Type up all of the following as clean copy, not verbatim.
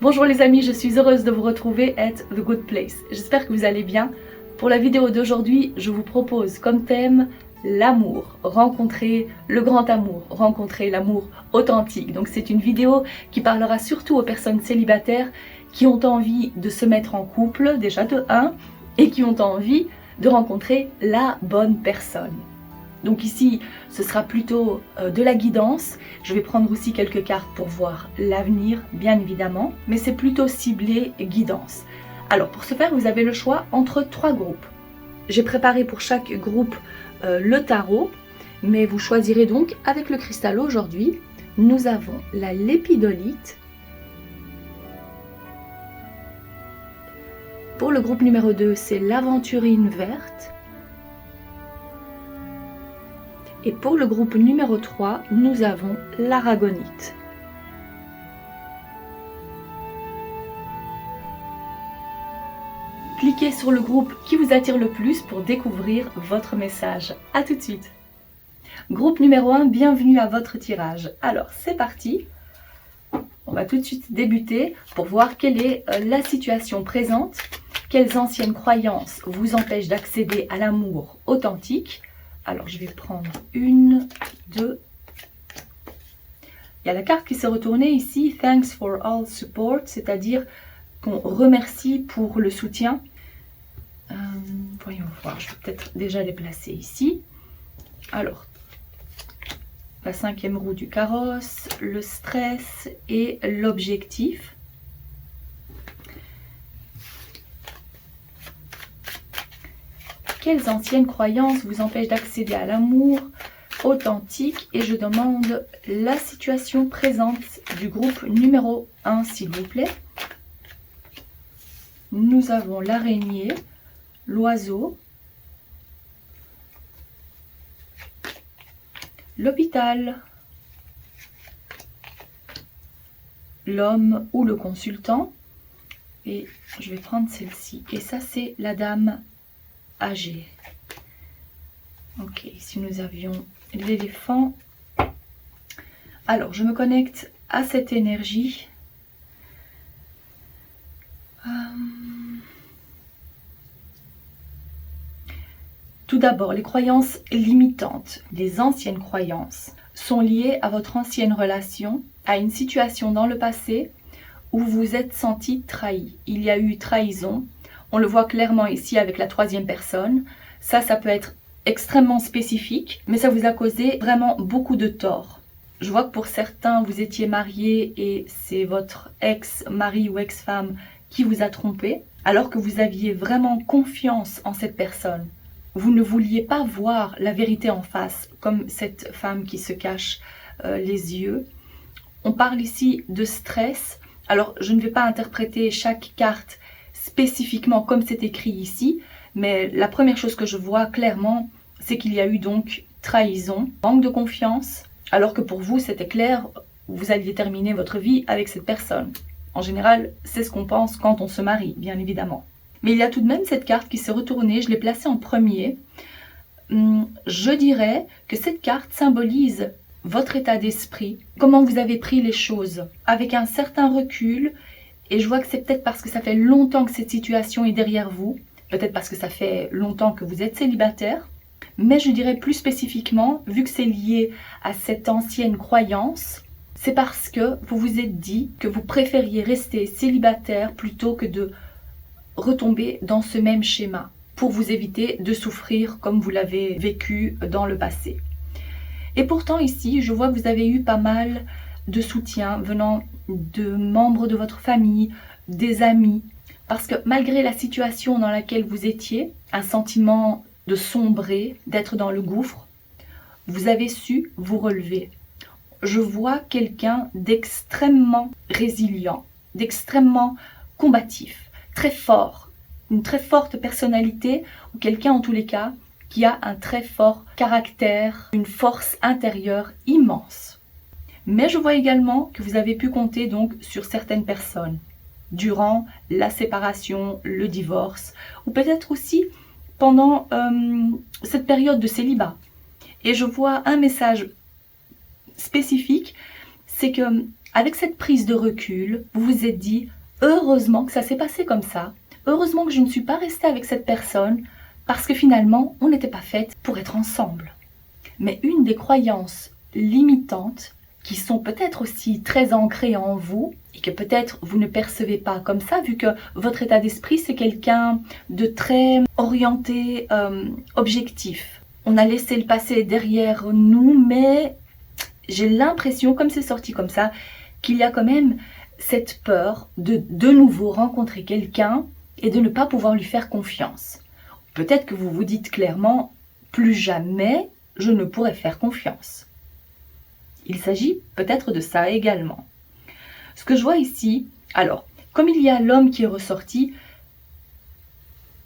Bonjour les amis, je suis heureuse de vous retrouver at The Good Place. J'espère que vous allez bien. Pour la vidéo d'aujourd'hui, je vous propose comme thème l'amour, rencontrer le grand amour, rencontrer l'amour authentique. Donc c'est une vidéo qui parlera surtout aux personnes célibataires qui ont envie de se mettre en couple, déjà de 1, et qui ont envie de rencontrer la bonne personne. Donc ici, ce sera plutôt de la guidance. Je vais prendre aussi quelques cartes pour voir l'avenir, bien évidemment. Mais c'est plutôt ciblé guidance. Alors pour ce faire, vous avez le choix entre 3 groupes. J'ai préparé pour chaque groupe le tarot. Mais vous choisirez donc avec le cristal aujourd'hui. Nous avons la lépidolite. Pour le groupe numéro 2, c'est l'aventurine verte. Et pour le groupe numéro 3, nous avons l'aragonite. Cliquez sur le groupe qui vous attire le plus pour découvrir votre message. A tout de suite. Groupe numéro 1, bienvenue à votre tirage. Alors, c'est parti. On va tout de suite débuter pour voir quelle est la situation présente. Quelles anciennes croyances vous empêchent d'accéder à l'amour authentique? Alors, je vais prendre 1, 2. Il y a la carte qui s'est retournée ici, Thanks for all support, c'est-à-dire qu'on remercie pour le soutien. Voyons voir, je vais peut-être déjà les placer ici. Alors, la 5e roue du carrosse, le stress et l'objectif. Quelles anciennes croyances vous empêchent d'accéder à l'amour authentique? Et je demande la situation présente du groupe numéro 1, s'il vous plaît. Nous avons l'araignée, l'oiseau, l'hôpital, l'homme ou le consultant. Et je vais prendre celle-ci. Et ça, c'est la dame âgée. Ok, ici nous avions l'éléphant. Alors, je me connecte à cette énergie. Tout d'abord, les croyances limitantes, les anciennes croyances, sont liées à votre ancienne relation, à une situation dans le passé où vous vous êtes senti trahi. Il y a eu trahison. On le voit clairement ici avec la 3e personne. Ça peut être extrêmement spécifique, mais ça vous a causé vraiment beaucoup de tort. Je vois que pour certains, vous étiez mariés et c'est votre ex-mari ou ex-femme qui vous a trompé, alors que vous aviez vraiment confiance en cette personne. Vous ne vouliez pas voir la vérité en face, comme cette femme qui se cache les yeux. On parle ici de stress. Alors, je ne vais pas interpréter chaque carte spécifiquement comme c'est écrit ici, mais la première chose que je vois clairement, c'est qu'il y a eu donc trahison, manque de confiance, alors que pour vous, c'était clair, vous alliez terminer votre vie avec cette personne. En général, c'est ce qu'on pense quand on se marie, bien évidemment. Mais il y a tout de même cette carte qui s'est retournée, je l'ai placée en premier. Je dirais que cette carte symbolise votre état d'esprit, comment vous avez pris les choses, avec un certain recul. Et je vois que c'est peut-être parce que ça fait longtemps que cette situation est derrière vous, peut-être parce que ça fait longtemps que vous êtes célibataire, mais je dirais plus spécifiquement, vu que c'est lié à cette ancienne croyance, c'est parce que vous vous êtes dit que vous préfériez rester célibataire plutôt que de retomber dans ce même schéma, pour vous éviter de souffrir comme vous l'avez vécu dans le passé. Et pourtant ici, je vois que vous avez eu pas mal de soutien venant de membres de votre famille, des amis, parce que malgré la situation dans laquelle vous étiez, un sentiment de sombrer, d'être dans le gouffre, vous avez su vous relever. Je vois quelqu'un d'extrêmement résilient, d'extrêmement combatif, très fort, une très forte personnalité, ou quelqu'un en tous les cas qui a un très fort caractère, une force intérieure immense. Mais je vois également que vous avez pu compter donc sur certaines personnes durant la séparation, le divorce, ou peut-être aussi pendant cette période de célibat. Et je vois un message spécifique, c'est que avec cette prise de recul, vous vous êtes dit « Heureusement que ça s'est passé comme ça. Heureusement que je ne suis pas restée avec cette personne parce que finalement, on n'était pas faites pour être ensemble. » Mais une des croyances limitantes qui sont peut-être aussi très ancrées en vous et que peut-être vous ne percevez pas comme ça vu que votre état d'esprit c'est quelqu'un de très orienté, objectif. On a laissé le passé derrière nous, mais j'ai l'impression, comme c'est sorti comme ça, qu'il y a quand même cette peur de nouveau rencontrer quelqu'un et de ne pas pouvoir lui faire confiance. Peut-être que vous vous dites clairement, plus jamais je ne pourrai faire confiance. Il s'agit peut-être de ça également. Ce que je vois ici, alors, comme il y a l'homme qui est ressorti,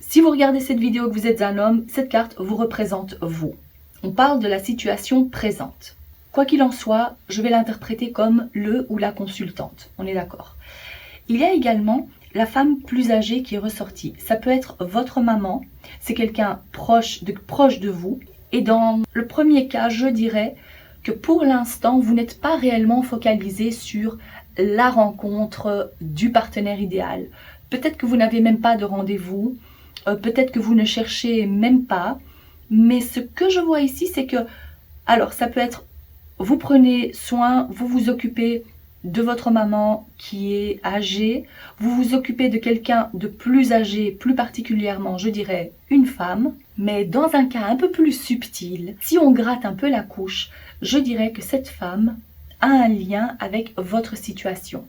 si vous regardez cette vidéo que vous êtes un homme, cette carte vous représente vous. On parle de la situation présente. Quoi qu'il en soit, je vais l'interpréter comme le ou la consultante. On est d'accord. Il y a également la femme plus âgée qui est ressortie. Ça peut être votre maman, c'est quelqu'un proche de vous. Et dans le premier cas, je dirais que pour l'instant, vous n'êtes pas réellement focalisé sur la rencontre du partenaire idéal. Peut-être que vous n'avez même pas de rendez-vous, peut-être que vous ne cherchez même pas. Mais ce que je vois ici, c'est que, alors ça peut être, vous prenez soin, vous vous occupez de votre maman qui est âgée, vous vous occupez de quelqu'un de plus âgé, plus particulièrement, je dirais, une femme. Mais dans un cas un peu plus subtil, si on gratte un peu la couche, je dirais que cette femme a un lien avec votre situation.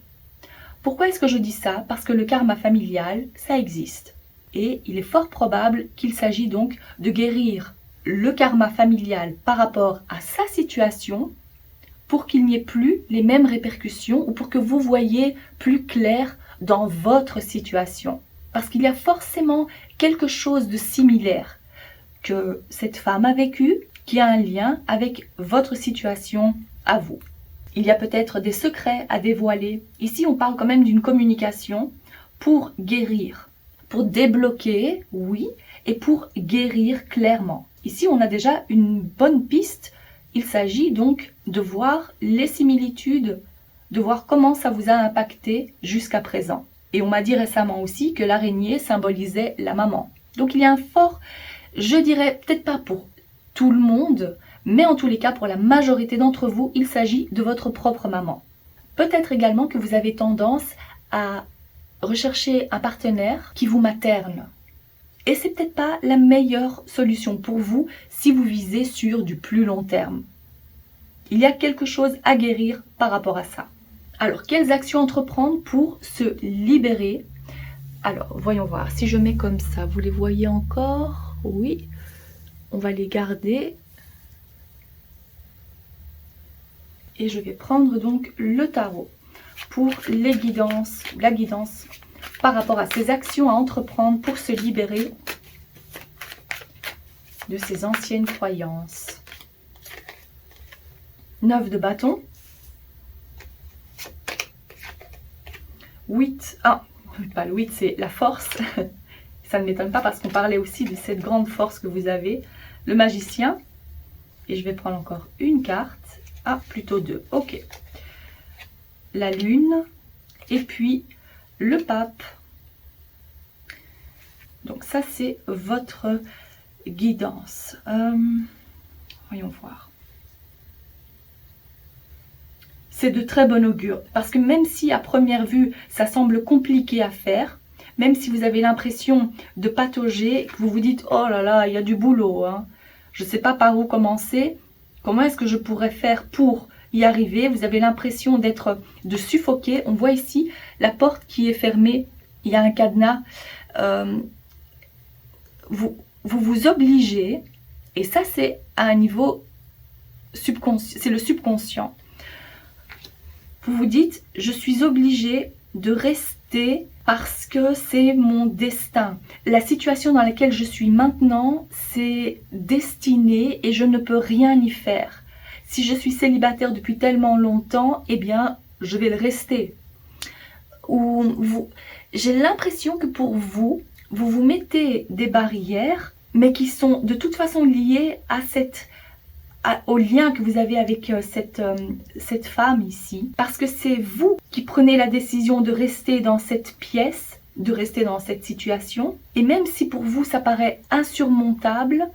Pourquoi est-ce que je dis ça? Parce que le karma familial, ça existe. Et il est fort probable qu'il s'agit donc de guérir le karma familial par rapport à sa situation pour qu'il n'y ait plus les mêmes répercussions ou pour que vous voyez plus clair dans votre situation. Parce qu'il y a forcément quelque chose de similaire que cette femme a vécu qui a un lien avec votre situation à vous. Il y a peut-être des secrets à dévoiler. Ici, on parle quand même d'une communication pour guérir, pour débloquer, oui, et pour guérir clairement. Ici, on a déjà une bonne piste. Il s'agit donc de voir les similitudes, de voir comment ça vous a impacté jusqu'à présent. Et on m'a dit récemment aussi que l'araignée symbolisait la maman. Donc il y a un fort, je dirais peut-être pas pour tout le monde, mais en tous les cas pour la majorité d'entre vous, il s'agit de votre propre maman. Peut-être également que vous avez tendance à rechercher un partenaire qui vous materne. Et c'est peut-être pas la meilleure solution pour vous si vous visez sur du plus long terme. Il y a quelque chose à guérir par rapport à ça. Alors, quelles actions entreprendre pour se libérer? Alors, voyons voir. Si je mets comme ça, vous les voyez encore? Oui. On va les garder. Et je vais prendre donc le tarot pour les guidances, la guidance par rapport à ces actions à entreprendre pour se libérer de ces anciennes croyances. 9 de bâton. 8. Ah, pas le 8, c'est la force. Ça ne m'étonne pas parce qu'on parlait aussi de cette grande force que vous avez. Le magicien. Et je vais prendre encore une carte. Ah, plutôt 2. Ok. La lune. Et puis le pape. Donc ça, c'est votre guidance. Voyons voir. C'est de très bon augure. Parce que même si à première vue, ça semble compliqué à faire, même si vous avez l'impression de patauger, que vous vous dites « Oh là là, il y a du boulot, hein. Je ne sais pas par où commencer. Comment est-ce que je pourrais faire pour y arriver ?» Vous avez l'impression de suffoquer. On voit ici la porte qui est fermée. Il y a un cadenas. Vous vous obligez, et ça c'est à un niveau subconscient, c'est le subconscient. Vous vous dites, je suis obligée de rester parce que c'est mon destin. La situation dans laquelle je suis maintenant, c'est destiné et je ne peux rien y faire. Si je suis célibataire depuis tellement longtemps, eh bien, je vais le rester. J'ai l'impression que pour vous, vous vous mettez des barrières, mais qui sont de toute façon liées au lien que vous avez avec cette femme ici. Parce que c'est vous qui prenez la décision de rester dans cette pièce, de rester dans cette situation. Et même si pour vous ça paraît insurmontable,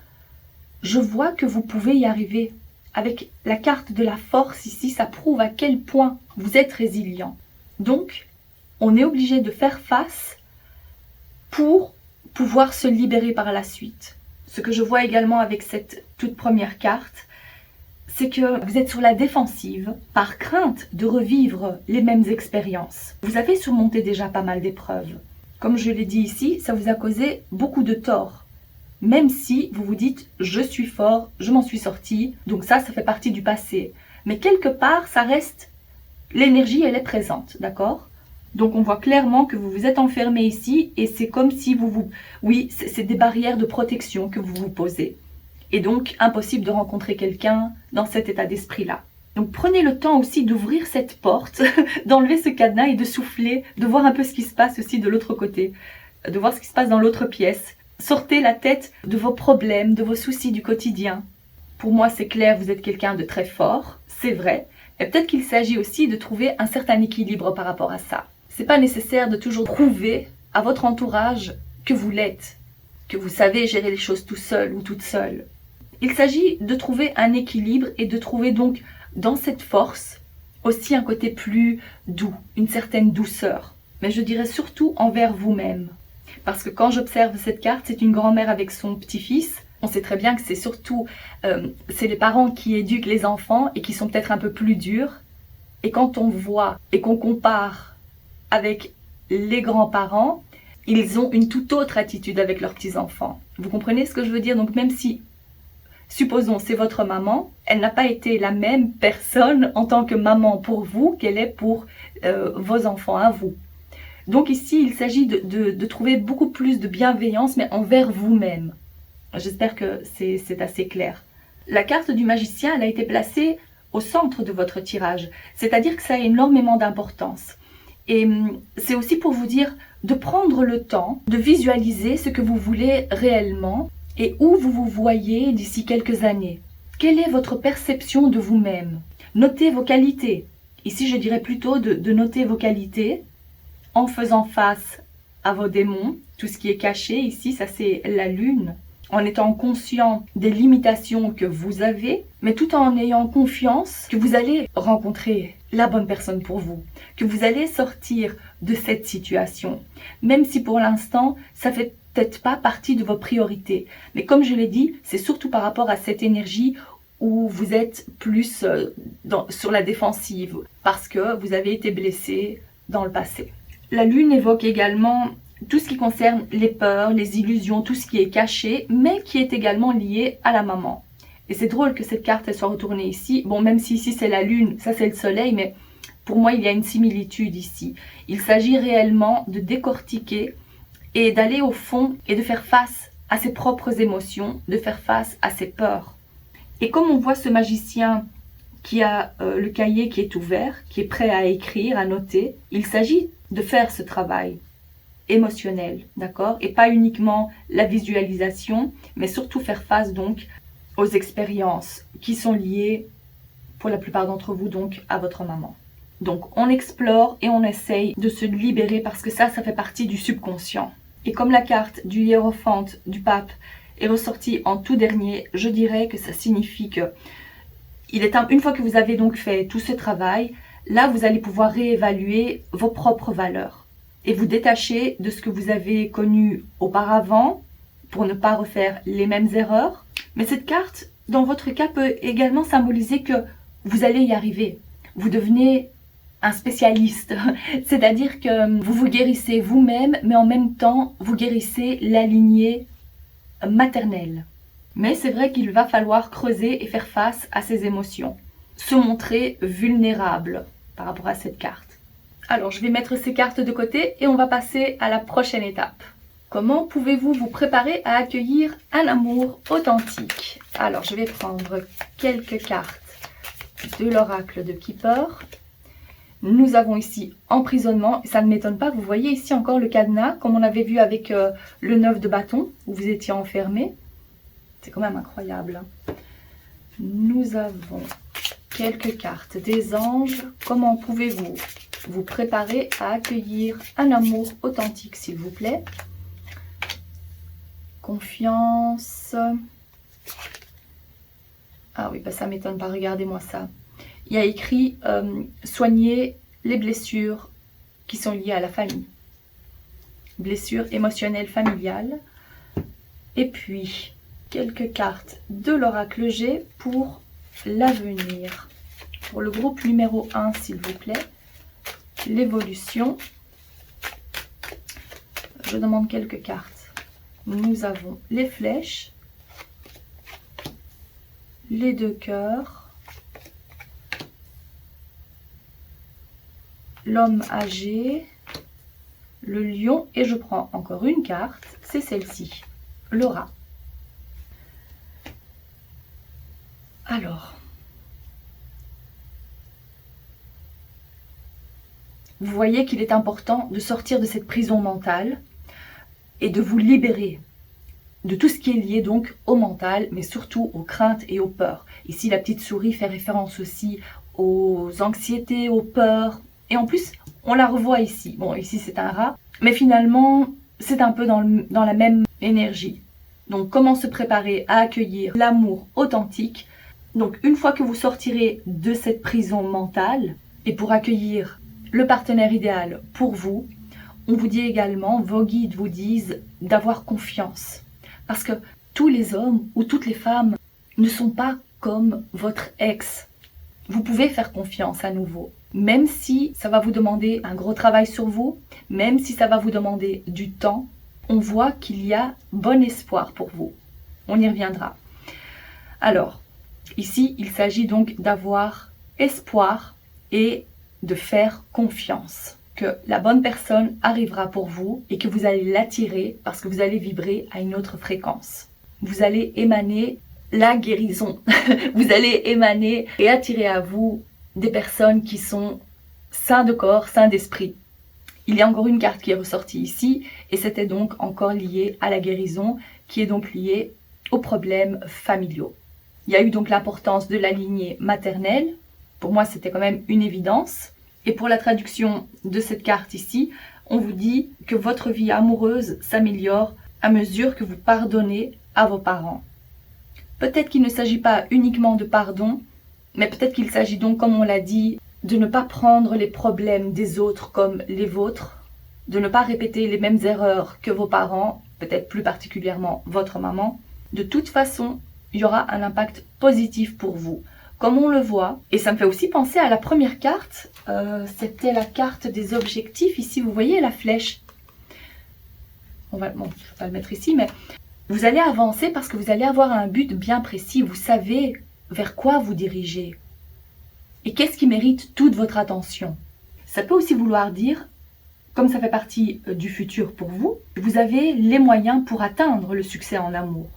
je vois que vous pouvez y arriver. Avec la carte de la force ici, ça prouve à quel point vous êtes résilient. Donc, on est obligé de faire face pour pouvoir se libérer par la suite. Ce que je vois également avec cette toute première carte, c'est que vous êtes sur la défensive par crainte de revivre les mêmes expériences. Vous avez surmonté déjà pas mal d'épreuves. Comme je l'ai dit ici, ça vous a causé beaucoup de tort. Même si vous vous dites « je suis fort, je m'en suis sorti », donc ça fait partie du passé. Mais quelque part, ça reste... L'énergie, elle est présente, d'accord ? Donc on voit clairement que vous vous êtes enfermé ici et c'est comme si oui, c'est des barrières de protection que vous vous posez. Et donc, impossible de rencontrer quelqu'un dans cet état d'esprit-là. Donc prenez le temps aussi d'ouvrir cette porte, d'enlever ce cadenas et de souffler, de voir un peu ce qui se passe aussi de l'autre côté, de voir ce qui se passe dans l'autre pièce. Sortez la tête de vos problèmes, de vos soucis du quotidien. Pour moi, c'est clair, vous êtes quelqu'un de très fort, c'est vrai. Mais peut-être qu'il s'agit aussi de trouver un certain équilibre par rapport à ça. C'est pas nécessaire de toujours prouver à votre entourage que vous l'êtes, que vous savez gérer les choses tout seul ou toute seule. Il s'agit de trouver un équilibre et de trouver donc dans cette force aussi un côté plus doux, une certaine douceur. Mais je dirais surtout envers vous-même. Parce que quand j'observe cette carte, c'est une grand-mère avec son petit-fils. On sait très bien que c'est surtout c'est les parents qui éduquent les enfants et qui sont peut-être un peu plus durs. Et quand on voit et qu'on compare avec les grands-parents, ils ont une toute autre attitude avec leurs petits-enfants. Vous comprenez ce que je veux dire? Donc même si, supposons, c'est votre maman, elle n'a pas été la même personne en tant que maman pour vous qu'elle est pour vos enfants à vous. Donc ici, il s'agit de trouver beaucoup plus de bienveillance, mais envers vous-même. J'espère que c'est assez clair. La carte du magicien, elle a été placée au centre de votre tirage. C'est-à-dire que ça a énormément d'importance. Et c'est aussi pour vous dire de prendre le temps de visualiser ce que vous voulez réellement et où vous vous voyez d'ici quelques années. Quelle est votre perception de vous-même? Notez vos qualités. Ici, je dirais plutôt de noter vos qualités en faisant face à vos démons. Tout ce qui est caché ici, ça c'est la lune. En étant conscient des limitations que vous avez, mais tout en ayant confiance que vous allez rencontrer la bonne personne pour vous, que vous allez sortir de cette situation, même si pour l'instant, ça fait peut-être pas partie de vos priorités. Mais comme je l'ai dit, c'est surtout par rapport à cette énergie où vous êtes plus sur la défensive, parce que vous avez été blessé dans le passé. La lune évoque également tout ce qui concerne les peurs, les illusions, tout ce qui est caché, mais qui est également lié à la maman. Et c'est drôle que cette carte elle soit retournée ici. Bon, même si ici c'est la lune, ça c'est le soleil, mais pour moi il y a une similitude ici. Il s'agit réellement de décortiquer et d'aller au fond et de faire face à ses propres émotions, de faire face à ses peurs. Et comme on voit ce magicien qui a le cahier qui est ouvert, qui est prêt à écrire, à noter, il s'agit de faire ce travail émotionnel, d'accord? Et pas uniquement la visualisation, mais surtout faire face donc aux expériences qui sont liées, pour la plupart d'entre vous, donc à votre maman. Donc on explore et on essaye de se libérer parce que ça fait partie du subconscient. Et comme la carte du hiérophante du pape est ressortie en tout dernier, je dirais que ça signifie que une fois que vous avez donc fait tout ce travail, là vous allez pouvoir réévaluer vos propres valeurs et vous détacher de ce que vous avez connu auparavant pour ne pas refaire les mêmes erreurs. Mais cette carte, dans votre cas, peut également symboliser que vous allez y arriver. Vous devenez un spécialiste, c'est-à-dire que vous vous guérissez vous-même, mais en même temps, vous guérissez la lignée maternelle. Mais c'est vrai qu'il va falloir creuser et faire face à ces émotions, se montrer vulnérable par rapport à cette carte. Alors, je vais mettre ces cartes de côté et on va passer à la prochaine étape. Comment pouvez-vous vous préparer à accueillir un amour authentique? Alors, je vais prendre quelques cartes de l'oracle de Keeper. Nous avons ici emprisonnement. Ça ne m'étonne pas, vous voyez ici encore le cadenas, comme on avait vu avec le 9 de bâton, où vous étiez enfermé. C'est quand même incroyable. Nous avons quelques cartes des anges. Comment pouvez-vous vous préparer à accueillir un amour authentique, s'il vous plaît? Confiance. Ah oui, bah ça m'étonne pas, regardez-moi ça. Il y a écrit soigner les blessures qui sont liées à la famille. Blessures émotionnelles familiales. Et puis, quelques cartes de l'oracle G pour l'avenir. Pour le groupe numéro 1, s'il vous plaît. L'évolution. Je demande quelques cartes. Nous avons les flèches, les 2 cœurs, l'homme âgé, le lion, et je prends encore une carte, c'est celle-ci, le rat. Alors, vous voyez qu'il est important de sortir de cette prison mentale et de vous libérer de tout ce qui est lié donc au mental, mais surtout aux craintes et aux peurs. Ici, la petite souris fait référence aussi aux anxiétés, aux peurs. Et en plus, on la revoit ici. Bon, ici, c'est un rat. Mais finalement, c'est un peu dans la même énergie. Donc, comment se préparer à accueillir l'amour authentique? Donc, une fois que vous sortirez de cette prison mentale, et pour accueillir le partenaire idéal pour vous, on vous dit également, vos guides vous disent d'avoir confiance. Parce que tous les hommes ou toutes les femmes ne sont pas comme votre ex. Vous pouvez faire confiance à nouveau. Même si ça va vous demander un gros travail sur vous, même si ça va vous demander du temps, on voit qu'il y a bon espoir pour vous. On y reviendra. Alors, ici, il s'agit donc d'avoir espoir et de faire confiance. Que la bonne personne arrivera pour vous et que vous allez l'attirer parce que vous allez vibrer à une autre fréquence. Vous allez émaner la guérison. Vous allez émaner et attirer à vous des personnes qui sont sains de corps, sains d'esprit. Il y a encore une carte qui est ressortie ici et c'était donc encore lié à la guérison qui est donc liée aux problèmes familiaux. Il y a eu donc l'importance de la lignée maternelle. Pour moi, c'était quand même une évidence. Et pour la traduction de cette carte ici, on vous dit que votre vie amoureuse s'améliore à mesure que vous pardonnez à vos parents. Peut-être qu'il ne s'agit pas uniquement de pardon, mais peut-être qu'il s'agit donc, comme on l'a dit, de ne pas prendre les problèmes des autres comme les vôtres, de ne pas répéter les mêmes erreurs que vos parents, peut-être plus particulièrement votre maman. De toute façon, il y aura un impact positif pour vous. Comme on le voit, et ça me fait aussi penser à la première carte, c'était la carte des objectifs. Ici, vous voyez la flèche. Je ne vais pas le mettre ici, mais vous allez avancer parce que vous allez avoir un but bien précis. Vous savez vers quoi vous dirigez. Et qu'est-ce qui mérite toute votre attention? Ça peut aussi vouloir dire, comme ça fait partie du futur pour vous, vous avez les moyens pour atteindre le succès en amour.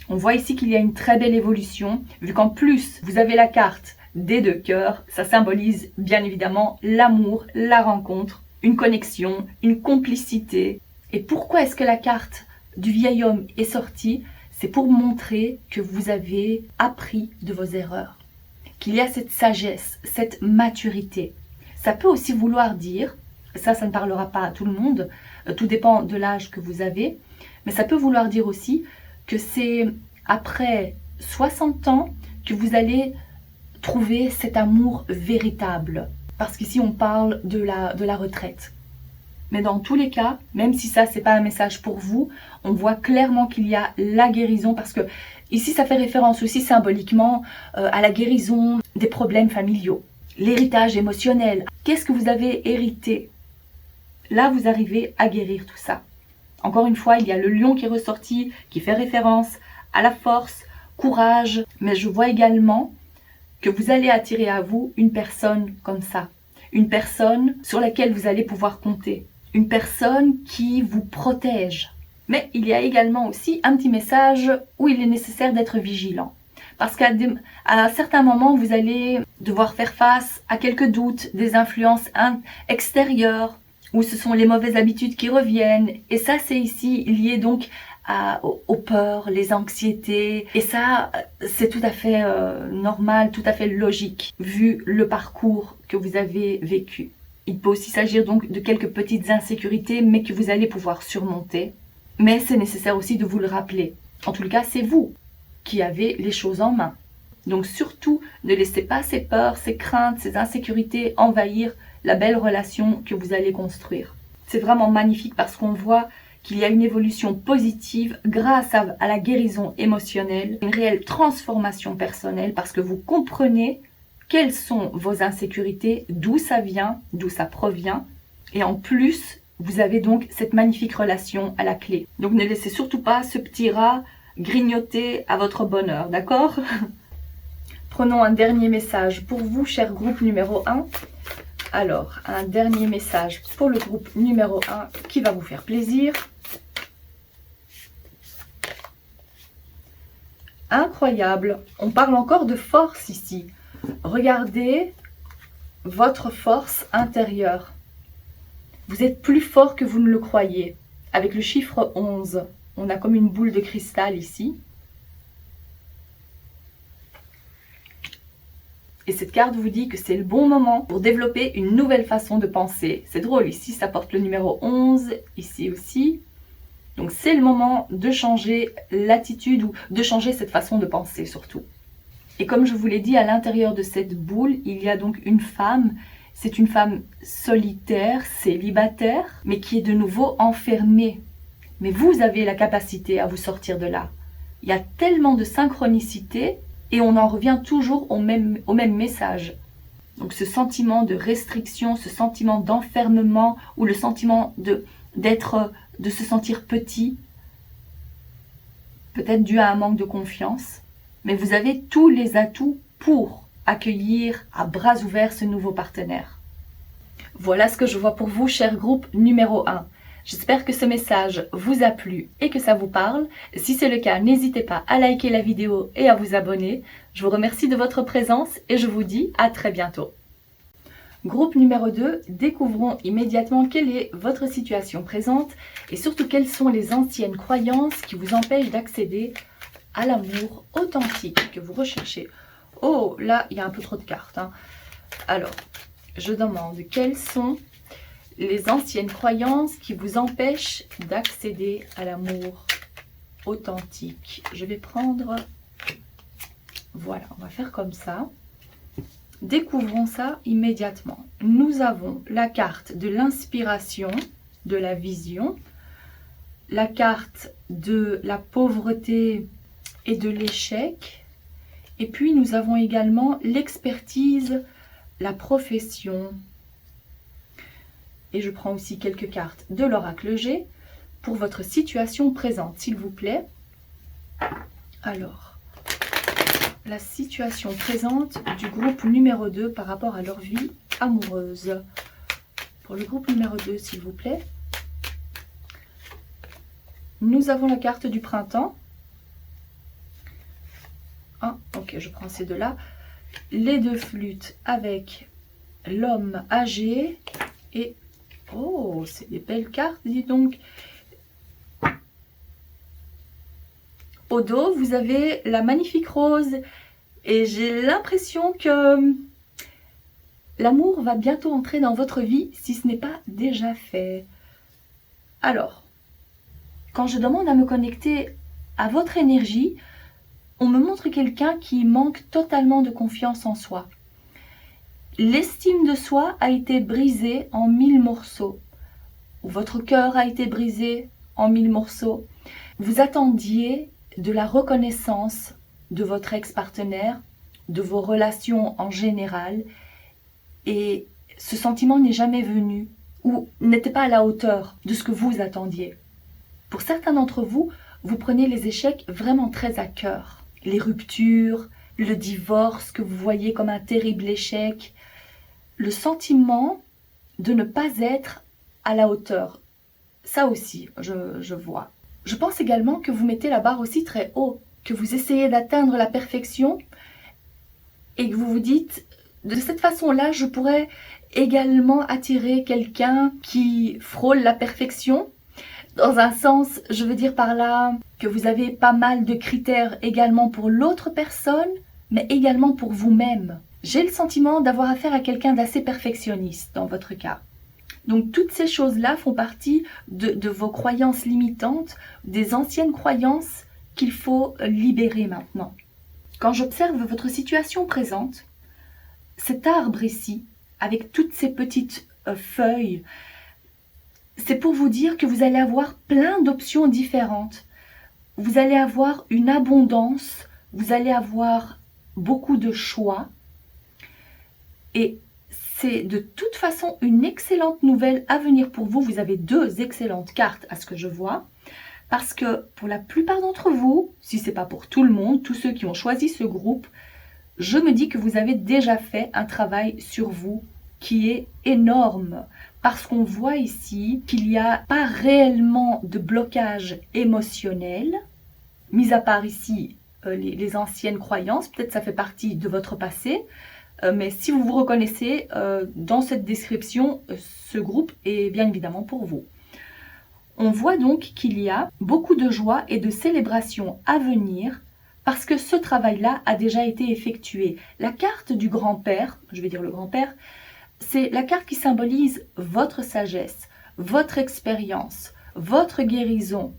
On voit ici qu'il y a une très belle évolution, vu qu'en plus, vous avez la carte des 2 cœurs. Ça symbolise bien évidemment l'amour, la rencontre, une connexion, une complicité. Et pourquoi est-ce que la carte du vieil homme est sortie? C'est pour montrer que vous avez appris de vos erreurs, qu'il y a cette sagesse, cette maturité. Ça peut aussi vouloir dire, ça ne parlera pas à tout le monde, tout dépend de l'âge que vous avez, mais ça peut vouloir dire aussi que c'est après 60 ans que vous allez trouver cet amour véritable. Parce qu'ici, on parle de la retraite. Mais dans tous les cas, même si ça, c'est pas un message pour vous, on voit clairement qu'il y a la guérison. Parce que ici, ça fait référence aussi symboliquement à la guérison des problèmes familiaux. L'héritage émotionnel. Qu'est-ce que vous avez hérité? Là, vous arrivez à guérir tout ça. Encore une fois, il y a le lion qui est ressorti, qui fait référence à la force, courage. Mais je vois également que vous allez attirer à vous une personne comme ça. Une personne sur laquelle vous allez pouvoir compter. Une personne qui vous protège. Mais il y a également aussi un petit message où il est nécessaire d'être vigilant. Parce qu'à certains moments, vous allez devoir faire face à quelques doutes, des influences extérieures, où ce sont les mauvaises habitudes qui reviennent. Et ça, c'est ici lié donc aux peurs, les anxiétés. Et ça, c'est tout à fait normal, tout à fait logique, vu le parcours que vous avez vécu. Il peut aussi s'agir donc de quelques petites insécurités, mais que vous allez pouvoir surmonter. Mais c'est nécessaire aussi de vous le rappeler. En tout cas, c'est vous qui avez les choses en main. Donc surtout, ne laissez pas ces peurs, ces craintes, ces insécurités envahir la belle relation que vous allez construire. C'est vraiment magnifique parce qu'on voit qu'il y a une évolution positive grâce à la guérison émotionnelle, une réelle transformation personnelle parce que vous comprenez quelles sont vos insécurités, d'où ça vient, d'où ça provient. Et en plus, vous avez donc cette magnifique relation à la clé. Donc ne laissez surtout pas ce petit rat grignoter à votre bonheur, d'accord? Prenons un dernier message pour vous, cher groupe numéro 1. Alors, un dernier message pour le groupe numéro 1 qui va vous faire plaisir. Incroyable, on parle encore de force ici. Regardez votre force intérieure. Vous êtes plus fort que vous ne le croyez. Avec le chiffre 11, on a comme une boule de cristal ici. Et cette carte vous dit que c'est le bon moment pour développer une nouvelle façon de penser. C'est drôle, ici ça porte le numéro 11, ici aussi. Donc c'est le moment de changer l'attitude ou de changer cette façon de penser surtout. Et comme je vous l'ai dit, à l'intérieur de cette boule, il y a donc une femme. C'est une femme solitaire, célibataire, mais qui est de nouveau enfermée. Mais vous avez la capacité à vous sortir de là. Il y a tellement de synchronicité et on en revient toujours au même message. Donc ce sentiment de restriction, ce sentiment d'enfermement ou le sentiment de se sentir petit, peut-être dû à un manque de confiance, mais vous avez tous les atouts pour accueillir à bras ouverts ce nouveau partenaire. Voilà ce que je vois pour vous, cher groupe numéro 1. J'espère que ce message vous a plu et que ça vous parle. Si c'est le cas, n'hésitez pas à liker la vidéo et à vous abonner. Je vous remercie de votre présence et je vous dis à très bientôt. Groupe numéro 2, découvrons immédiatement quelle est votre situation présente et surtout quelles sont les anciennes croyances qui vous empêchent d'accéder à l'amour authentique que vous recherchez. Oh, là, il y a un peu trop de cartes. Alors, je demande quelles sont les anciennes croyances qui vous empêchent d'accéder à l'amour authentique. Je vais prendre... Voilà, on va faire comme ça. Découvrons ça immédiatement. Nous avons la carte de l'inspiration, de la vision, la carte de la pauvreté et de l'échec. Et puis nous avons également l'expertise, la profession. Et je prends aussi quelques cartes de l'oracle G pour votre situation présente, s'il vous plaît. Alors, la situation présente du groupe numéro 2 par rapport à leur vie amoureuse. Pour le groupe numéro 2, s'il vous plaît. Nous avons la carte du printemps. Ah, ok, je prends ces deux-là. Les deux flûtes avec l'homme âgé et... Oh, c'est des belles cartes, dis donc. Au dos, vous avez la magnifique rose. Et j'ai l'impression que l'amour va bientôt entrer dans votre vie, si ce n'est pas déjà fait. Alors, quand je demande à me connecter à votre énergie, on me montre quelqu'un qui manque totalement de confiance en soi. L'estime de soi a été brisée en 1000 morceaux. Votre cœur a été brisé en 1000 morceaux. Vous attendiez de la reconnaissance de votre ex-partenaire, de vos relations en général. Et ce sentiment n'est jamais venu ou n'était pas à la hauteur de ce que vous attendiez. Pour certains d'entre vous, vous prenez les échecs vraiment très à cœur. Les ruptures, le divorce que vous voyez comme un terrible échec, le sentiment de ne pas être à la hauteur. Ça aussi, je vois. Je pense également que vous mettez la barre aussi très haut, que vous essayez d'atteindre la perfection et que vous vous dites, de cette façon-là, je pourrais également attirer quelqu'un qui frôle la perfection. Dans un sens, je veux dire par là que vous avez pas mal de critères également pour l'autre personne, mais également pour vous-même. J'ai le sentiment d'avoir affaire à quelqu'un d'assez perfectionniste dans votre cas. Donc toutes ces choses-là font partie de vos croyances limitantes, des anciennes croyances qu'il faut libérer maintenant. Quand j'observe votre situation présente, cet arbre ici, avec toutes ces petites feuilles, c'est pour vous dire que vous allez avoir plein d'options différentes. Vous allez avoir une abondance, vous allez avoir beaucoup de choix. Et c'est de toute façon une excellente nouvelle à venir pour vous. Vous avez 2 excellentes cartes à ce que je vois. Parce que pour la plupart d'entre vous, si ce n'est pas pour tout le monde, tous ceux qui ont choisi ce groupe, je me dis que vous avez déjà fait un travail sur vous qui est énorme. Parce qu'on voit ici qu'il n'y a pas réellement de blocage émotionnel, mis à part ici les anciennes croyances, peut-être ça fait partie de votre passé, mais si vous vous reconnaissez dans cette description, ce groupe est bien évidemment pour vous. On voit donc qu'il y a beaucoup de joie et de célébration à venir parce que ce travail-là a déjà été effectué. La carte du grand-père, je vais dire le grand-père, c'est la carte qui symbolise votre sagesse, votre expérience, votre guérison.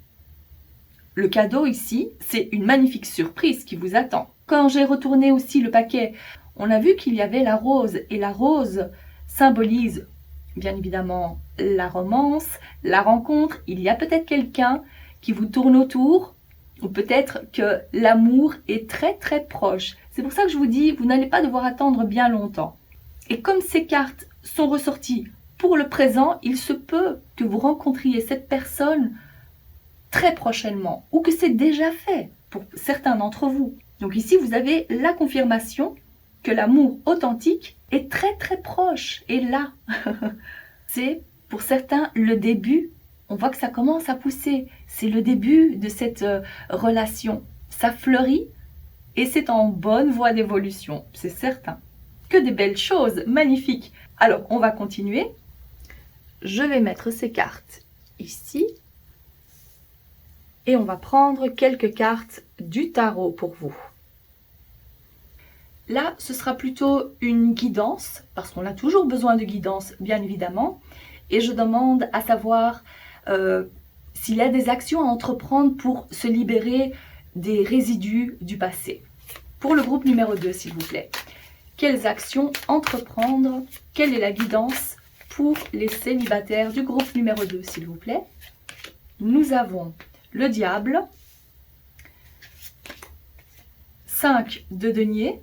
Le cadeau ici, c'est une magnifique surprise qui vous attend. Quand j'ai retourné aussi le paquet, on a vu qu'il y avait la rose, et la rose symbolise bien évidemment la romance, la rencontre. Il y a peut-être quelqu'un qui vous tourne autour, ou peut-être que l'amour est très très proche. C'est pour ça que je vous dis, vous n'allez pas devoir attendre bien longtemps. Et comme ces cartes sont ressorties pour le présent, il se peut que vous rencontriez cette personne très prochainement, ou que c'est déjà fait pour certains d'entre vous. Donc ici, vous avez la confirmation que l'amour authentique est très très proche, et là, c'est pour certains le début. On voit que ça commence à pousser, c'est le début de cette relation. Ça fleurit et c'est en bonne voie d'évolution, c'est certain. Que des belles choses, magnifiques. Alors, on va continuer. Je vais mettre ces cartes ici. Et on va prendre quelques cartes du tarot pour vous. Là, ce sera plutôt une guidance, parce qu'on a toujours besoin de guidance, bien évidemment. Et je demande à savoir s'il y a des actions à entreprendre pour se libérer des résidus du passé. Pour le groupe numéro 2, s'il vous plaît. Quelles actions entreprendre? Quelle est la guidance pour les célibataires du groupe numéro 2, s'il vous plaît? Nous avons le diable, 5 de denier,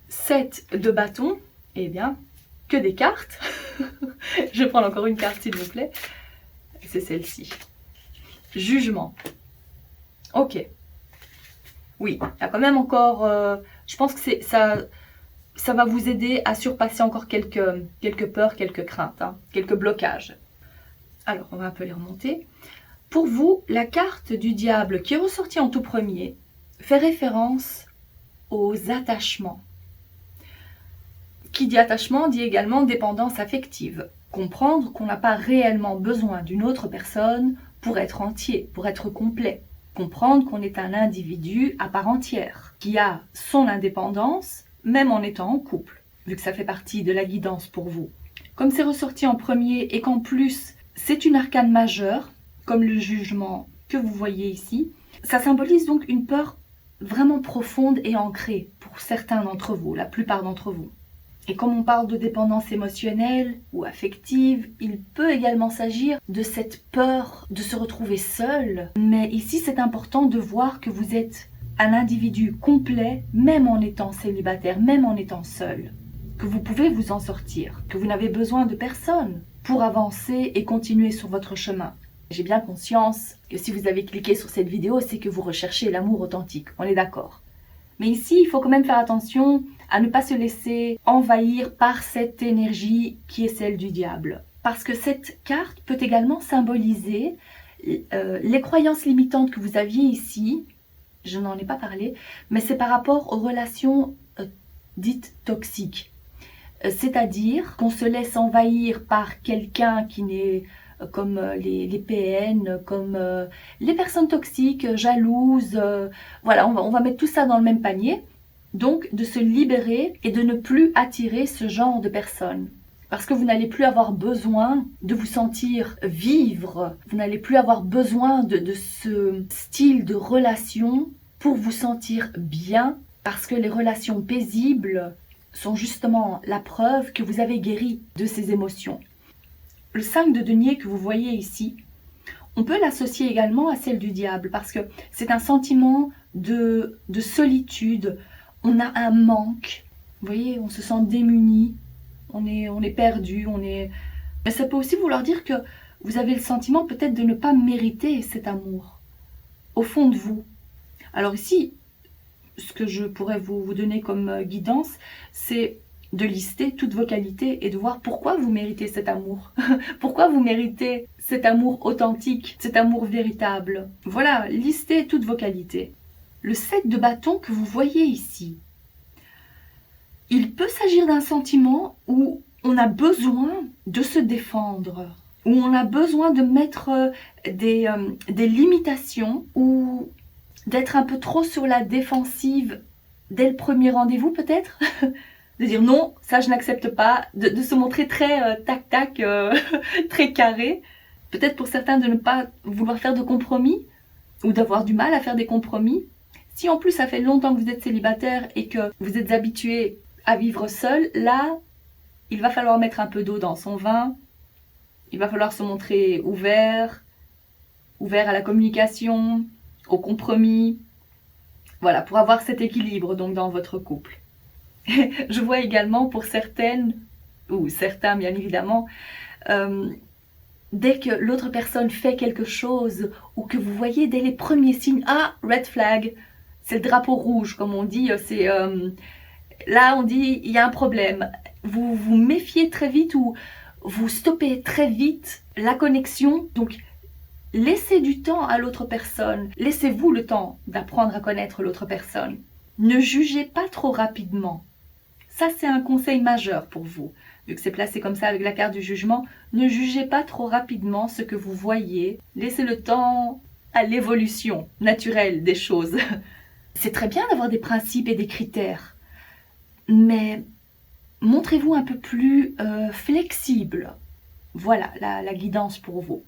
7 de bâton, eh bien, que des cartes. Je vais prendre encore une carte, s'il vous plaît. C'est celle-ci. Jugement. Ok. Oui, il y a quand même encore... je pense que ça va vous aider à surpasser encore quelques peurs, quelques craintes, hein, quelques blocages. Alors, on va un peu les remonter. Pour vous, la carte du diable qui est ressortie en tout premier fait référence aux attachements. Qui dit attachement dit également dépendance affective. Comprendre qu'on n'a pas réellement besoin d'une autre personne pour être entier, pour être complet. Comprendre qu'on est un individu à part entière, qui a son indépendance, même en étant en couple, vu que ça fait partie de la guidance pour vous. Comme c'est ressorti en premier et qu'en plus c'est une arcane majeure, comme le jugement que vous voyez ici, ça symbolise donc une peur vraiment profonde et ancrée pour certains d'entre vous, la plupart d'entre vous. Et comme on parle de dépendance émotionnelle ou affective, il peut également s'agir de cette peur de se retrouver seul. Mais ici, c'est important de voir que vous êtes un individu complet, même en étant célibataire, même en étant seul. Que vous pouvez vous en sortir, que vous n'avez besoin de personne pour avancer et continuer sur votre chemin. J'ai bien conscience que si vous avez cliqué sur cette vidéo, c'est que vous recherchez l'amour authentique, on est d'accord. Mais ici, il faut quand même faire attention à ne pas se laisser envahir par cette énergie qui est celle du diable. Parce que cette carte peut également symboliser les croyances limitantes que vous aviez ici. Je n'en ai pas parlé, mais c'est par rapport aux relations dites toxiques. C'est-à-dire qu'on se laisse envahir par quelqu'un qui n'est comme les PN, comme les personnes toxiques, jalouses. Voilà, on va mettre tout ça dans le même panier. Donc, de se libérer et de ne plus attirer ce genre de personnes. Parce que vous n'allez plus avoir besoin de vous sentir vivre. Vous n'allez plus avoir besoin de ce style de relation pour vous sentir bien. Parce que les relations paisibles sont justement la preuve que vous avez guéri de ces émotions. Le 5 de denier que vous voyez ici, on peut l'associer également à celle du diable. Parce que c'est un sentiment de solitude. On a un manque. Vous voyez, on se sent démuni. On est perdu, Mais ça peut aussi vouloir dire que vous avez le sentiment peut-être de ne pas mériter cet amour au fond de vous. Alors ici, ce que je pourrais vous donner comme guidance, c'est de lister toutes vos qualités et de voir pourquoi vous méritez cet amour. Pourquoi vous méritez cet amour authentique, cet amour véritable. Voilà, listez toutes vos qualités. Le 7 de bâton que vous voyez ici, il peut s'agir d'un sentiment où on a besoin de se défendre, où on a besoin de mettre des limitations, ou d'être un peu trop sur la défensive dès le premier rendez-vous peut-être. De dire non, ça je n'accepte pas, de se montrer très tac-tac, très carré. Peut-être pour certains de ne pas vouloir faire de compromis, ou d'avoir du mal à faire des compromis. Si en plus ça fait longtemps que vous êtes célibataire et que vous êtes habitué à vivre seul, là, il va falloir mettre un peu d'eau dans son vin. Il va falloir se montrer ouvert à la communication, au compromis. Voilà, pour avoir cet équilibre donc dans votre couple. Je vois également pour certaines, ou certains bien évidemment, dès que l'autre personne fait quelque chose, ou que vous voyez dès les premiers signes, ah, red flag, c'est le drapeau rouge comme on dit, c'est... Là, on dit, il y a un problème. Vous vous méfiez très vite ou vous stoppez très vite la connexion. Donc, laissez du temps à l'autre personne. Laissez-vous le temps d'apprendre à connaître l'autre personne. Ne jugez pas trop rapidement. Ça, c'est un conseil majeur pour vous. Vu que c'est placé comme ça avec la carte du jugement, ne jugez pas trop rapidement ce que vous voyez. Laissez le temps à l'évolution naturelle des choses. C'est très bien d'avoir des principes et des critères. Mais montrez-vous un peu plus flexible. Voilà la guidance pour vous.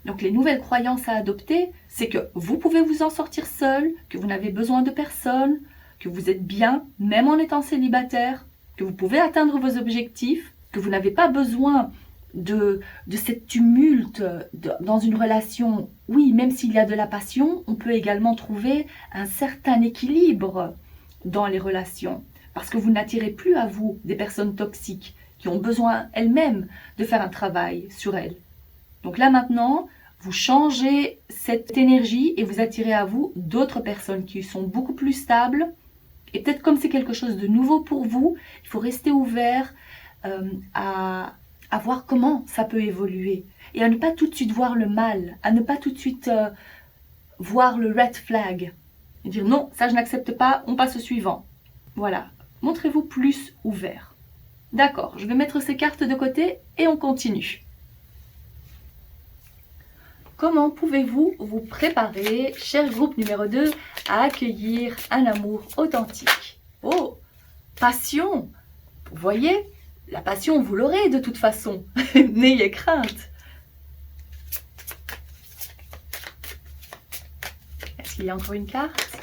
Donc les nouvelles croyances à adopter, c'est que vous pouvez vous en sortir seul, que vous n'avez besoin de personne, que vous êtes bien, même en étant célibataire, que vous pouvez atteindre vos objectifs, que vous n'avez pas besoin de cette tumulte dans une relation. Oui, même s'il y a de la passion, on peut également trouver un certain équilibre dans les relations. Parce que vous n'attirez plus à vous des personnes toxiques qui ont besoin elles-mêmes de faire un travail sur elles. Donc là maintenant, vous changez cette énergie et vous attirez à vous d'autres personnes qui sont beaucoup plus stables. Et peut-être comme c'est quelque chose de nouveau pour vous, il faut rester ouvert à voir comment ça peut évoluer. Et à ne pas tout de suite voir le mal, à ne pas tout de suite voir le red flag. Et dire non, ça je n'accepte pas, on passe au suivant. Voilà. Montrez-vous plus ouvert. D'accord, je vais mettre ces cartes de côté et on continue. Comment pouvez-vous vous préparer, cher groupe numéro 2, à accueillir un amour authentique? Oh, passion! Vous voyez, la passion, vous l'aurez de toute façon. N'ayez crainte. Est-ce qu'il y a encore une carte?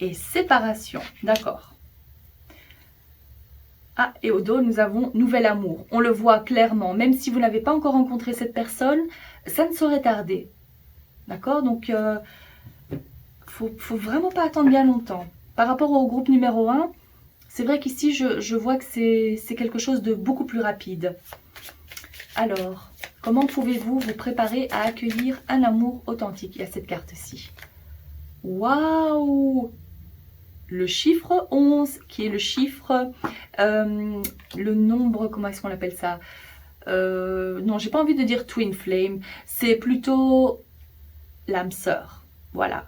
Et séparation, d'accord. Ah, et au dos, nous avons nouvel amour. On le voit clairement, même si vous n'avez pas encore rencontré cette personne, ça ne saurait tarder. D'accord? Donc, faut vraiment pas attendre bien longtemps. Par rapport au groupe numéro 1, c'est vrai qu'ici, je vois que c'est quelque chose de beaucoup plus rapide. Alors, comment pouvez-vous vous préparer à accueillir un amour authentique? Il y a cette carte-ci. Waouh! Le chiffre 11, qui est le chiffre, le nombre, comment est-ce qu'on appelle ça? Non, j'ai pas envie de dire twin flame, c'est plutôt l'âme sœur. Voilà,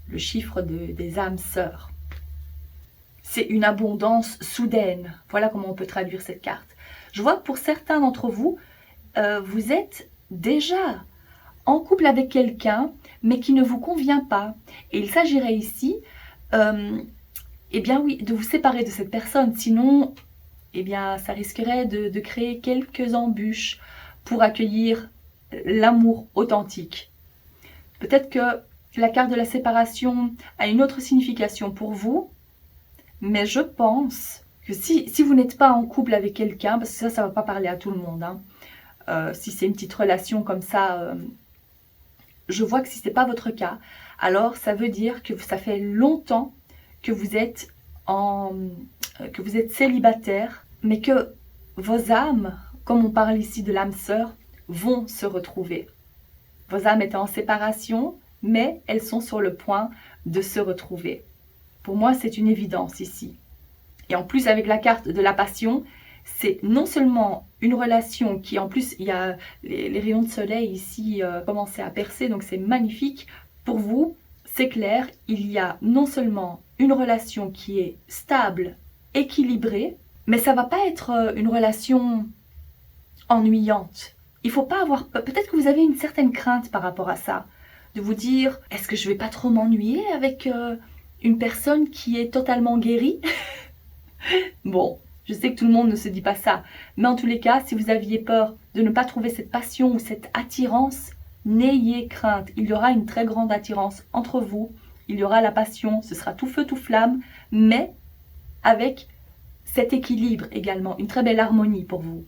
le chiffre des âmes sœurs. C'est une abondance soudaine. Voilà comment on peut traduire cette carte. Je vois que pour certains d'entre vous, vous êtes déjà en couple avec quelqu'un, mais qui ne vous convient pas. Et il s'agirait ici, eh bien oui, de vous séparer de cette personne. Sinon, eh bien, ça risquerait de créer quelques embûches pour accueillir l'amour authentique. Peut-être que la carte de la séparation a une autre signification pour vous, mais je pense que si vous n'êtes pas en couple avec quelqu'un, parce que ça ne va pas parler à tout le monde, hein, si c'est une petite relation comme ça, je vois que si ce n'est pas votre cas, alors ça veut dire que ça fait longtemps que vous êtes célibataire, mais que vos âmes, comme on parle ici de l'âme sœur, vont se retrouver. Vos âmes étaient en séparation, mais elles sont sur le point de se retrouver. Pour moi, c'est une évidence ici. Et en plus, avec la carte de la passion, c'est non seulement une relation qui, en plus, il y a les rayons de soleil ici commencent à percer, donc c'est magnifique. Pour vous, c'est clair, il y a non seulement une relation qui est stable, équilibrée, mais ça ne va pas être une relation ennuyante. Il ne faut pas avoir... Peut-être que vous avez une certaine crainte par rapport à ça, de vous dire, est-ce que je ne vais pas trop m'ennuyer avec une personne qui est totalement guérie? Bon, je sais que tout le monde ne se dit pas ça, mais en tous les cas, si vous aviez peur de ne pas trouver cette passion ou cette attirance, n'ayez crainte. Il y aura une très grande attirance entre vous, il y aura la passion, ce sera tout feu, tout flamme, mais avec cet équilibre également, une très belle harmonie pour vous.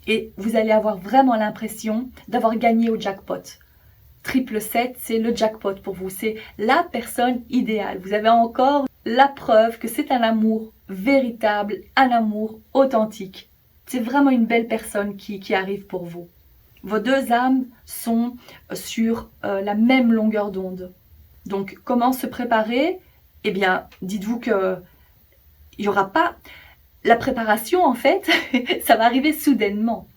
Et vous allez avoir vraiment l'impression d'avoir gagné au jackpot. 777, c'est le jackpot pour vous, c'est la personne idéale. Vous avez encore la preuve que c'est un amour véritable, un amour authentique. C'est vraiment une belle personne qui arrive pour vous. Vos deux âmes sont sur la même longueur d'onde. Donc, comment se préparer? Eh bien, dites-vous que il n'y aura pas... La préparation, en fait, ça va arriver soudainement.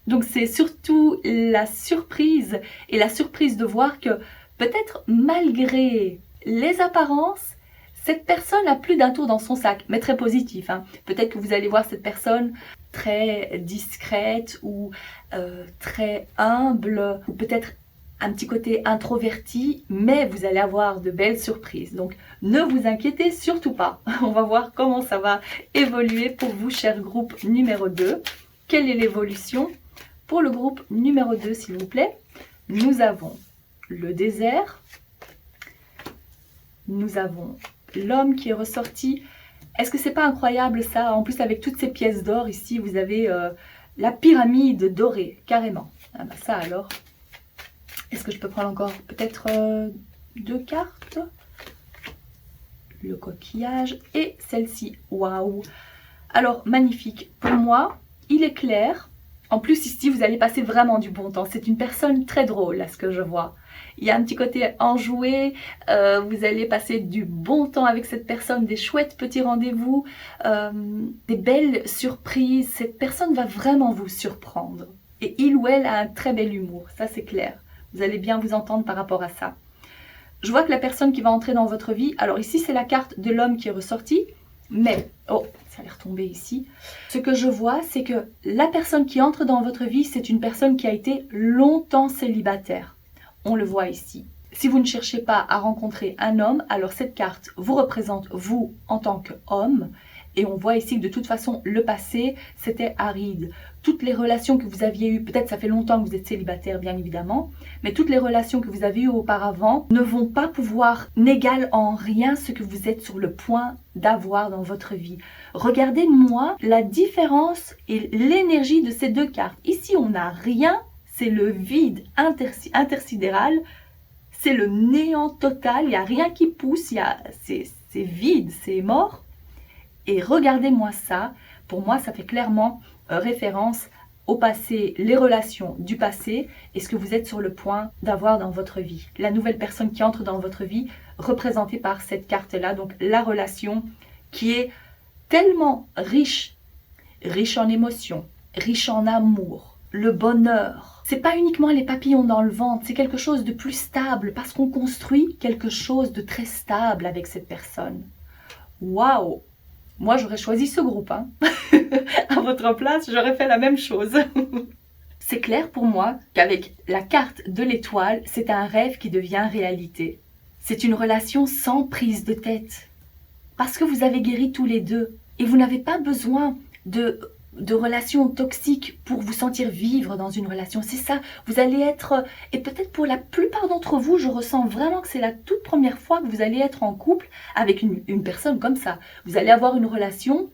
Donc, c'est surtout la surprise et la surprise de voir que peut-être malgré les apparences, cette personne a plus d'un tour dans son sac, mais très positif. Hein. Peut-être que vous allez voir cette personne très discrète ou très humble, ou peut-être un petit côté introverti, mais vous allez avoir de belles surprises. Donc, ne vous inquiétez surtout pas. On va voir comment ça va évoluer pour vous, cher groupe numéro 2. Quelle est l'évolution? Pour le groupe numéro 2, s'il vous plaît, nous avons le désert, nous avons l'homme qui est ressorti. Est-ce que c'est pas incroyable ça? En plus, avec toutes ces pièces d'or ici, vous avez la pyramide dorée, carrément. Ah bah ça alors. Est-ce que je peux prendre encore peut-être 2 cartes? Le coquillage et celle-ci. Waouh! Alors, magnifique. Pour moi, il est clair. En plus, ici, vous allez passer vraiment du bon temps. C'est une personne très drôle, à ce que je vois. Il y a un petit côté enjoué. Vous allez passer du bon temps avec cette personne, des chouettes petits rendez-vous, des belles surprises. Cette personne va vraiment vous surprendre. Et il ou elle a un très bel humour, ça c'est clair. Vous allez bien vous entendre par rapport à ça. Je vois que la personne qui va entrer dans votre vie, alors ici c'est la carte de l'homme qui est ressortie, mais, oh, ça a l'air tombé ici. Ce que je vois, c'est que la personne qui entre dans votre vie, c'est une personne qui a été longtemps célibataire. On le voit ici. Si vous ne cherchez pas à rencontrer un homme, alors cette carte vous représente vous en tant qu'homme. Et on voit ici que de toute façon, le passé, c'était aride. Toutes les relations que vous aviez eues, peut-être ça fait longtemps que vous êtes célibataire, bien évidemment, mais toutes les relations que vous avez eues auparavant ne vont pas pouvoir n'égaler en rien ce que vous êtes sur le point d'avoir dans votre vie. Regardez-moi la différence et l'énergie de ces deux cartes. Ici, on n'a rien, c'est le vide intersidéral, c'est le néant total, il n'y a rien qui pousse, c'est vide, c'est mort. Et regardez-moi ça, pour moi ça fait clairement référence au passé, les relations du passé et ce que vous êtes sur le point d'avoir dans votre vie. La nouvelle personne qui entre dans votre vie, représentée par cette carte-là, donc la relation qui est tellement riche, riche en émotions, riche en amour, le bonheur. C'est pas uniquement les papillons dans le ventre, c'est quelque chose de plus stable parce qu'on construit quelque chose de très stable avec cette personne. Waouh! Moi, j'aurais choisi ce groupe. Hein. À votre place, j'aurais fait la même chose. c'est clair pour moi qu'avec la carte de l'étoile, c'est un rêve qui devient réalité. C'est une relation sans prise de tête. Parce que vous avez guéri tous les deux. Et vous n'avez pas besoin de relations toxiques pour vous sentir vivre dans une relation. C'est ça, vous allez être, et peut-être pour la plupart d'entre vous, je ressens vraiment que c'est la toute première fois que vous allez être en couple avec une personne comme ça. Vous allez avoir une relation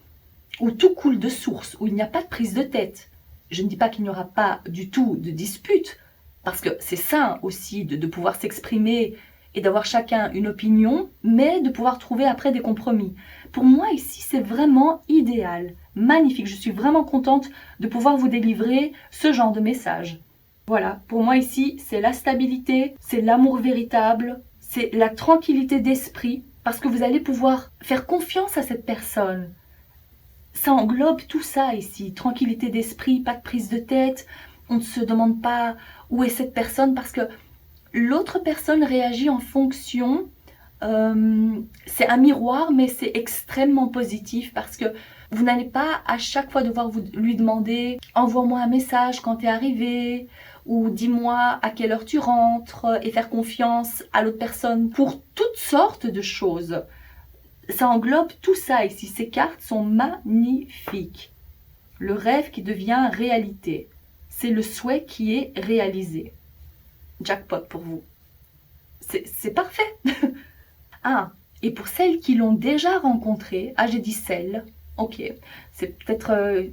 où tout coule de source, où il n'y a pas de prise de tête. Je ne dis pas qu'il n'y aura pas du tout de dispute, parce que c'est sain aussi de pouvoir s'exprimer et d'avoir chacun une opinion, mais de pouvoir trouver après des compromis. Pour moi ici, c'est vraiment idéal, magnifique. Je suis vraiment contente de pouvoir vous délivrer ce genre de message. Voilà, pour moi ici, c'est la stabilité, c'est l'amour véritable, c'est la tranquillité d'esprit, parce que vous allez pouvoir faire confiance à cette personne. Ça englobe tout ça ici, tranquillité d'esprit, pas de prise de tête, on ne se demande pas où est cette personne, parce que l'autre personne réagit en fonction, c'est un miroir, mais c'est extrêmement positif parce que vous n'allez pas à chaque fois devoir lui demander « envoie-moi un message quand tu es arrivé » ou « dis-moi à quelle heure tu rentres » et faire confiance à l'autre personne pour toutes sortes de choses. Ça englobe tout ça ici, ces cartes sont magnifiques. Le rêve qui devient réalité, c'est le souhait qui est réalisé. Jackpot pour vous. C'est parfait. Ah, et pour celles qui l'ont déjà rencontré, ah j'ai dit celles, ok, c'est peut-être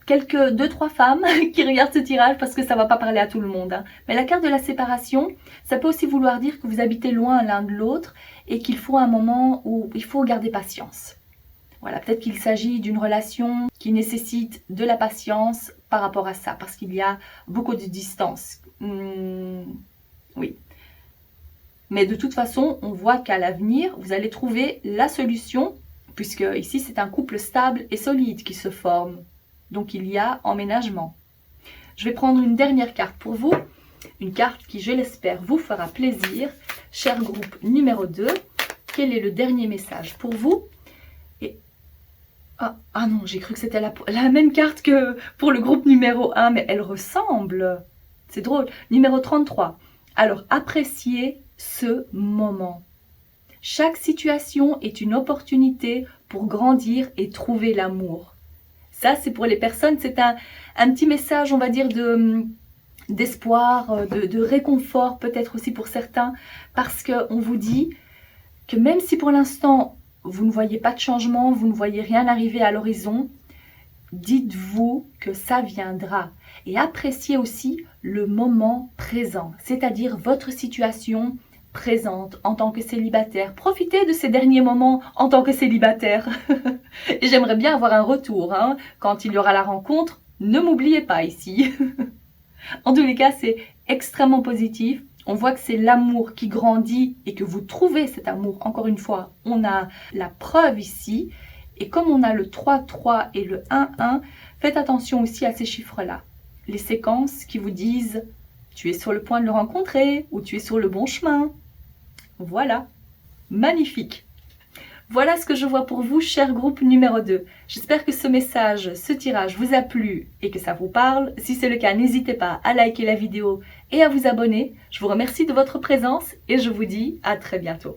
quelques 2-3 femmes qui regardent ce tirage parce que ça ne va pas parler à tout le monde. Hein. Mais la carte de la séparation, ça peut aussi vouloir dire que vous habitez loin l'un de l'autre et qu'il faut un moment où il faut garder patience. Voilà, peut-être qu'il s'agit d'une relation qui nécessite de la patience par rapport à ça, parce qu'il y a beaucoup de distance. Oui. Mais de toute façon, on voit qu'à l'avenir, vous allez trouver la solution, puisque ici, c'est un couple stable et solide qui se forme. Donc, il y a emménagement. Je vais prendre une dernière carte pour vous. Une carte qui, je l'espère, vous fera plaisir. Cher groupe numéro 2, quel est le dernier message pour vous? Et... Ah non, j'ai cru que c'était la même carte que pour le groupe numéro 1, mais elle ressemble. C'est drôle. Numéro 33. Alors, appréciez ce moment. Chaque situation est une opportunité pour grandir et trouver l'amour. Ça, c'est pour les personnes, c'est un petit message, on va dire, d'espoir, de réconfort, peut-être aussi pour certains, parce qu'on vous dit que même si pour l'instant, vous ne voyez pas de changement, vous ne voyez rien arriver à l'horizon, dites-vous que ça viendra. Et appréciez aussi le moment présent, c'est-à-dire votre situation présente en tant que célibataire. Profitez de ces derniers moments en tant que célibataire. Et j'aimerais bien avoir un retour. Hein. Quand il y aura la rencontre, ne m'oubliez pas ici. En tous les cas, c'est extrêmement positif. On voit que c'est l'amour qui grandit et que vous trouvez cet amour. Encore une fois, on a la preuve ici. Et comme on a le 3-3 et le 1-1, faites attention aussi à ces chiffres-là. Les séquences qui vous disent « tu es sur le point de le rencontrer » ou « tu es sur le bon chemin ». Voilà, magnifique. Voilà ce que je vois pour vous, cher groupe numéro 2. J'espère que ce message, ce tirage vous a plu et que ça vous parle. Si c'est le cas, n'hésitez pas à liker la vidéo et à vous abonner. Je vous remercie de votre présence et je vous dis à très bientôt.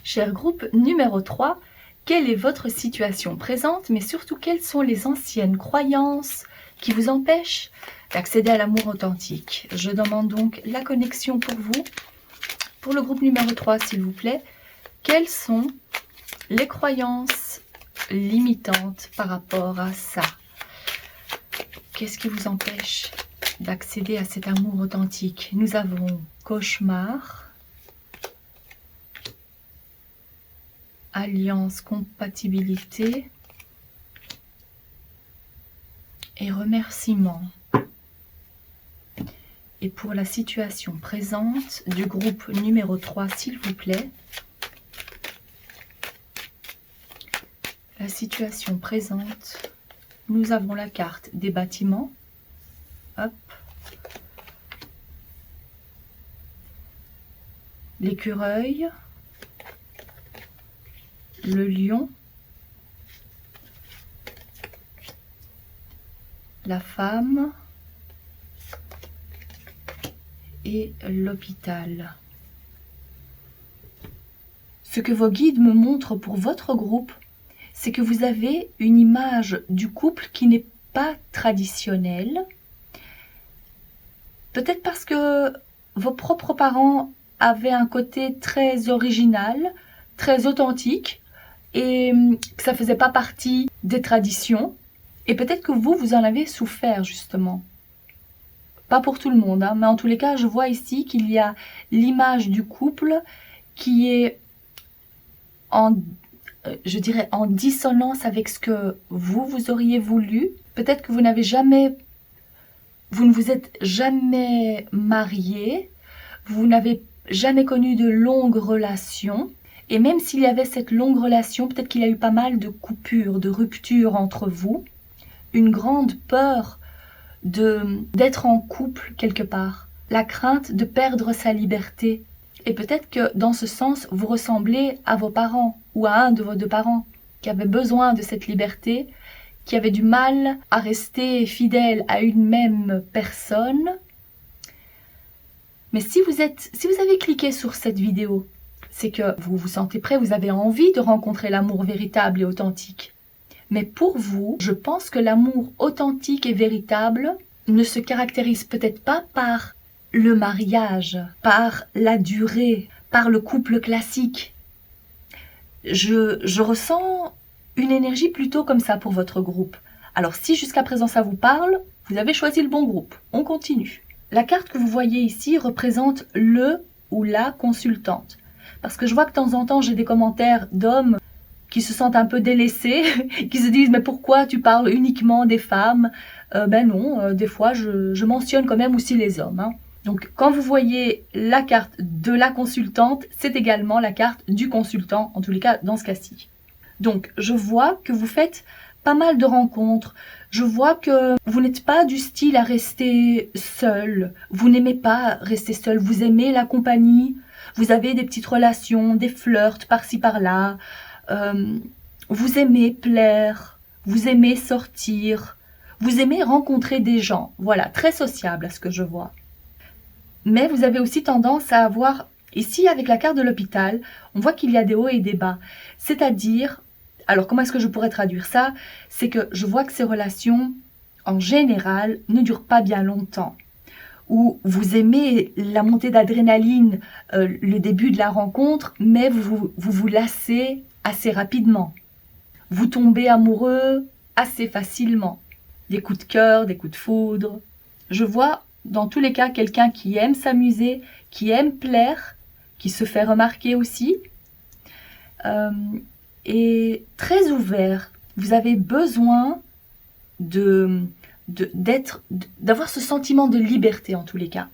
Cher groupe numéro 3, quelle est votre situation présente, mais surtout quelles sont les anciennes croyances qui vous empêchent d'accéder à l'amour authentique? Je demande donc la connexion pour vous. Pour le groupe numéro 3, s'il vous plaît, quelles sont les croyances limitantes par rapport à ça? Qu'est-ce qui vous empêche d'accéder à cet amour authentique? Nous avons cauchemar, alliance, compatibilité et remerciement. Et pour la situation présente du groupe numéro 3, s'il vous plaît, la situation présente, nous avons la carte des bâtiments, hop, l'écureuil, le lion, la femme, et l'hôpital. Ce que vos guides me montrent pour votre groupe, c'est que vous avez une image du couple qui n'est pas traditionnelle. Peut-être parce que vos propres parents avaient un côté très original, très authentique, et que ça ne faisait pas partie des traditions. Et peut-être que vous en avez souffert, justement. Pas pour tout le monde, hein, mais en tous les cas, je vois ici qu'il y a l'image du couple qui est je dirais, en dissonance avec ce que vous auriez voulu. Peut-être que vous ne vous êtes jamais marié, vous n'avez jamais connu de longues relations. Et même s'il y avait cette longue relation, peut-être qu'il y a eu pas mal de coupures, de ruptures entre vous. Une grande peur d'être en couple quelque part. La crainte de perdre sa liberté. Et peut-être que dans ce sens, vous ressemblez à vos parents ou à un de vos deux parents qui avait besoin de cette liberté, qui avait du mal à rester fidèle à une même personne. Mais si vous avez cliqué sur cette vidéo, c'est que vous vous sentez prêt, vous avez envie de rencontrer l'amour véritable et authentique. Mais pour vous, je pense que l'amour authentique et véritable ne se caractérise peut-être pas par le mariage, par la durée, par le couple classique. Je ressens une énergie plutôt comme ça pour votre groupe. Alors si jusqu'à présent ça vous parle, vous avez choisi le bon groupe. On continue. La carte que vous voyez ici représente le ou la consultante. Parce que je vois que de temps en temps j'ai des commentaires d'hommes qui se sentent un peu délaissés, qui se disent « mais pourquoi tu parles uniquement des femmes ?» Ben non, des fois je mentionne quand même aussi les hommes. Hein. Donc quand vous voyez la carte de la consultante, c'est également la carte du consultant, en tous les cas dans ce cas-ci. Donc je vois que vous faites pas mal de rencontres, je vois que vous n'êtes pas du style à rester seul, vous n'aimez pas rester seul, vous aimez la compagnie, vous avez des petites relations, des flirts par-ci par-là, vous aimez plaire, vous aimez sortir, vous aimez rencontrer des gens, voilà, très sociable à ce que je vois. Mais vous avez aussi tendance à avoir, ici avec la carte de l'hôpital, on voit qu'il y a des hauts et des bas. C'est-à-dire, alors comment est-ce que je pourrais traduire ça? C'est que je vois que ces relations, en général, ne durent pas bien longtemps. Où vous aimez la montée d'adrénaline, le début de la rencontre, mais vous lassez assez rapidement. Vous tombez amoureux assez facilement. Des coups de cœur, des coups de foudre. Je vois dans tous les cas quelqu'un qui aime s'amuser, qui aime plaire, qui se fait remarquer aussi, et très ouvert. Vous avez besoin d'avoir ce sentiment de liberté en tous les cas.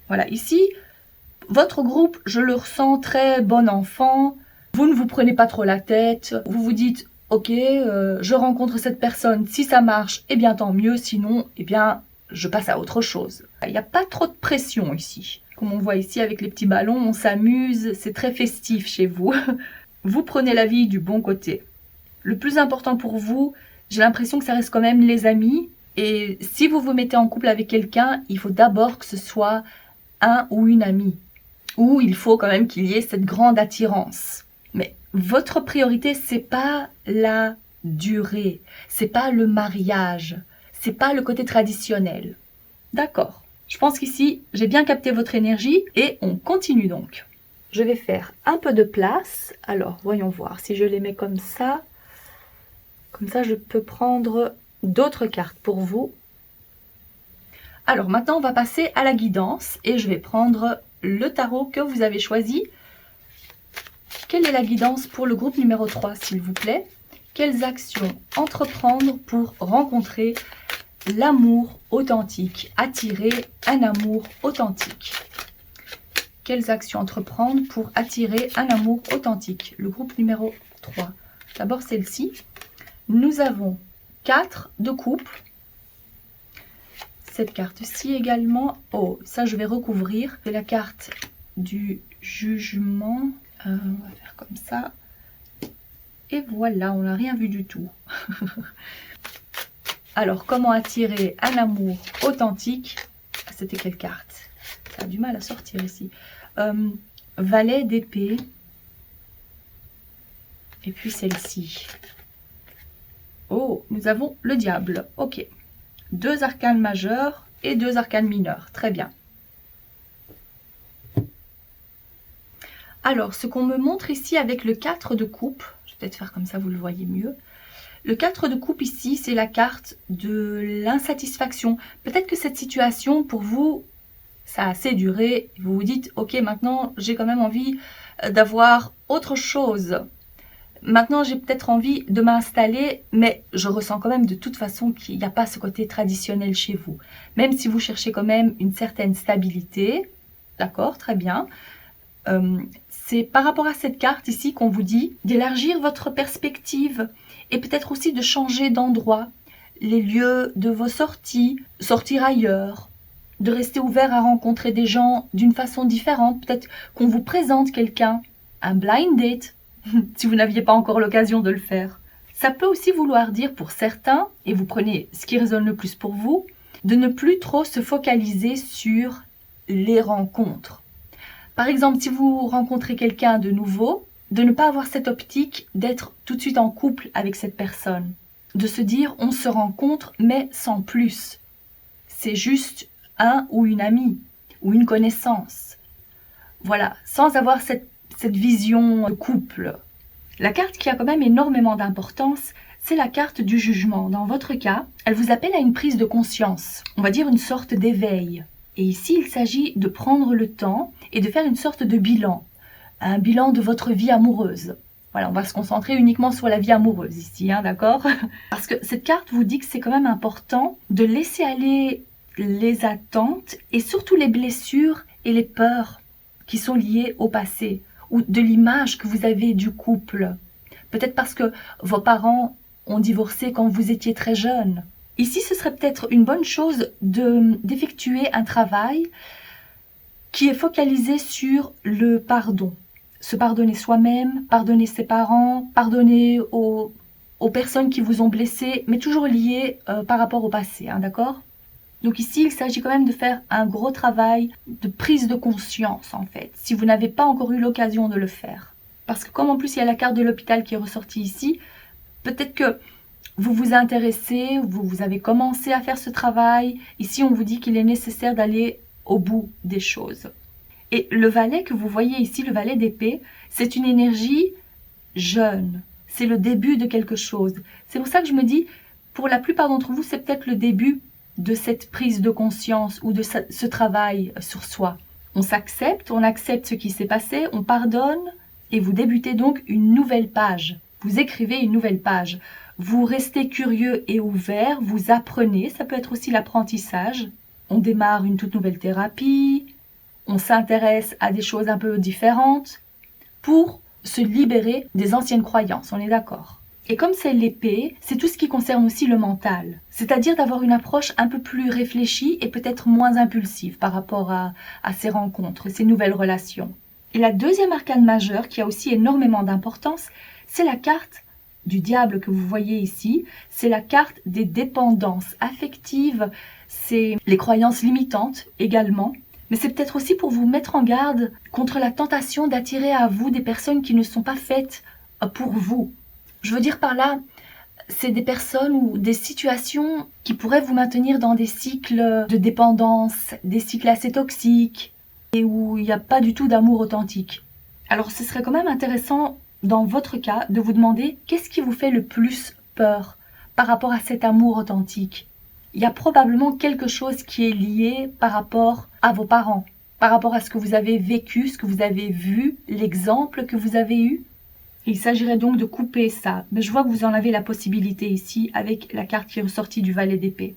Voilà, ici, votre groupe, je le ressens très bon enfant. Vous ne vous prenez pas trop la tête. Vous vous dites, ok, je rencontre cette personne. Si ça marche, eh bien tant mieux. Sinon, eh bien, je passe à autre chose. Il n'y a pas trop de pression ici. Comme on voit ici avec les petits ballons, on s'amuse. C'est très festif chez vous. Vous prenez la vie du bon côté. Le plus important pour vous, j'ai l'impression que ça reste quand même les amis. Et si vous vous mettez en couple avec quelqu'un, il faut d'abord que ce soit un ou une amie. Ou il faut quand même qu'il y ait cette grande attirance. Mais votre priorité, c'est pas la durée, c'est pas le mariage, c'est pas le côté traditionnel. D'accord. Je pense qu'ici, j'ai bien capté votre énergie et on continue donc. Je vais faire un peu de place. Alors, voyons voir si je les mets comme ça. Comme ça, je peux prendre d'autres cartes pour vous. Alors maintenant, on va passer à la guidance et je vais prendre le tarot que vous avez choisi. Quelle est la guidance pour le groupe numéro 3, s'il vous plaît? Quelles actions entreprendre pour rencontrer l'amour authentique, attirer un amour authentique? Quelles actions entreprendre pour attirer un amour authentique? Le groupe numéro 3. D'abord celle-ci. Nous avons 4 de couple. Cette carte-ci également. Oh, ça je vais recouvrir. C'est la carte du jugement. On va faire comme ça. Et voilà, on n'a rien vu du tout. Alors, comment attirer un amour authentique? C'était quelle carte? Ça a du mal à sortir ici. Valet d'épée. Et puis celle-ci. Oh, nous avons le diable. Ok. 2 arcanes majeurs et 2 arcanes mineurs. Très bien. Alors, ce qu'on me montre ici avec le 4 de coupe, je vais peut-être faire comme ça, vous le voyez mieux. Le 4 de coupe ici, c'est la carte de l'insatisfaction. Peut-être que cette situation, pour vous, ça a assez duré. Vous vous dites, ok, maintenant, j'ai quand même envie d'avoir autre chose. Maintenant, j'ai peut-être envie de m'installer, mais je ressens quand même de toute façon qu'il n'y a pas ce côté traditionnel chez vous. Même si vous cherchez quand même une certaine stabilité, d'accord, très bien. C'est par rapport à cette carte ici qu'on vous dit d'élargir votre perspective et peut-être aussi de changer d'endroit, les lieux de vos sorties, sortir ailleurs, de rester ouvert à rencontrer des gens d'une façon différente, peut-être qu'on vous présente quelqu'un, un blind date, si vous n'aviez pas encore l'occasion de le faire. Ça peut aussi vouloir dire pour certains, et vous prenez ce qui résonne le plus pour vous, de ne plus trop se focaliser sur les rencontres. Par exemple, si vous rencontrez quelqu'un de nouveau, de ne pas avoir cette optique d'être tout de suite en couple avec cette personne. De se dire, on se rencontre, mais sans plus. C'est juste un ou une amie, ou une connaissance. Voilà, sans avoir cette vision de couple. La carte qui a quand même énormément d'importance, c'est la carte du jugement. Dans votre cas, elle vous appelle à une prise de conscience, on va dire une sorte d'éveil. Et ici, il s'agit de prendre le temps et de faire une sorte de bilan. Un bilan de votre vie amoureuse. Voilà, on va se concentrer uniquement sur la vie amoureuse ici, hein, d'accord? Parce que cette carte vous dit que c'est quand même important de laisser aller les attentes et surtout les blessures et les peurs qui sont liées au passé ou de l'image que vous avez du couple. Peut-être parce que vos parents ont divorcé quand vous étiez très jeune. Ici, ce serait peut-être une bonne chose d'effectuer un travail qui est focalisé sur le pardon. Se pardonner soi-même, pardonner ses parents, pardonner aux personnes qui vous ont blessé, mais toujours lié par rapport au passé, hein, d'accord? Donc ici, il s'agit quand même de faire un gros travail de prise de conscience, en fait, si vous n'avez pas encore eu l'occasion de le faire. Parce que comme en plus, il y a la carte de l'hôpital qui est ressortie ici, peut-être que vous vous intéressez, vous avez commencé à faire ce travail. Ici, on vous dit qu'il est nécessaire d'aller au bout des choses. Et le valet que vous voyez ici, le valet d'épée, c'est une énergie jeune. C'est le début de quelque chose. C'est pour ça que je me dis, pour la plupart d'entre vous, c'est peut-être le début de cette prise de conscience ou de ce travail sur soi. On s'accepte, on accepte ce qui s'est passé, on pardonne et vous débutez donc une nouvelle page. Vous écrivez une nouvelle page. Vous restez curieux et ouvert, vous apprenez, ça peut être aussi l'apprentissage. On démarre une toute nouvelle thérapie, on s'intéresse à des choses un peu différentes pour se libérer des anciennes croyances, on est d'accord. Et comme c'est l'épée, c'est tout ce qui concerne aussi le mental, c'est-à-dire d'avoir une approche un peu plus réfléchie et peut-être moins impulsive par rapport à ces rencontres, ces nouvelles relations. Et la deuxième arcane majeure qui a aussi énormément d'importance, c'est la carte du diable que vous voyez ici, c'est la carte des dépendances affectives, c'est les croyances limitantes également, mais c'est peut-être aussi pour vous mettre en garde contre la tentation d'attirer à vous des personnes qui ne sont pas faites pour vous. Je veux dire par là, c'est des personnes ou des situations qui pourraient vous maintenir dans des cycles de dépendance, des cycles assez toxiques et où il n'y a pas du tout d'amour authentique. Alors ce serait quand même intéressant dans votre cas, de vous demander qu'est-ce qui vous fait le plus peur par rapport à cet amour authentique. Il y a probablement quelque chose qui est lié par rapport à vos parents, par rapport à ce que vous avez vécu, ce que vous avez vu, l'exemple que vous avez eu. Il s'agirait donc de couper ça, mais je vois que vous en avez la possibilité ici avec la carte qui est ressortie du valet d'épée.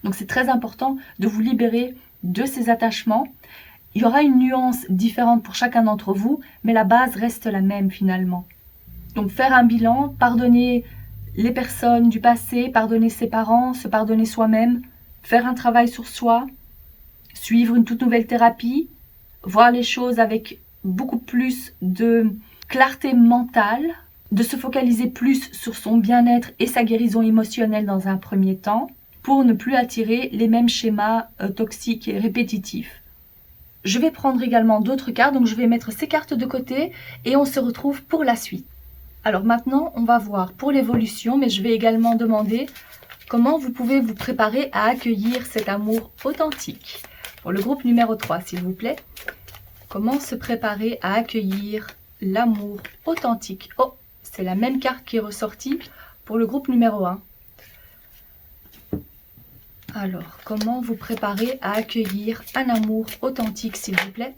Donc c'est très important de vous libérer de ces attachements. Il y aura une nuance différente pour chacun d'entre vous, mais la base reste la même finalement. Donc faire un bilan, pardonner les personnes du passé, pardonner ses parents, se pardonner soi-même, faire un travail sur soi, suivre une toute nouvelle thérapie, voir les choses avec beaucoup plus de clarté mentale, de se focaliser plus sur son bien-être et sa guérison émotionnelle dans un premier temps, pour ne plus attirer les mêmes schémas toxiques et répétitifs. Je vais prendre également d'autres cartes, donc je vais mettre ces cartes de côté et on se retrouve pour la suite. Alors maintenant, on va voir pour l'évolution, mais je vais également demander comment vous pouvez vous préparer à accueillir cet amour authentique. Pour le groupe numéro 3, s'il vous plaît, comment se préparer à accueillir l'amour authentique? Oh, c'est la même carte qui est ressortie pour le groupe numéro 1. Alors, comment vous préparer à accueillir un amour authentique, s'il vous plaît?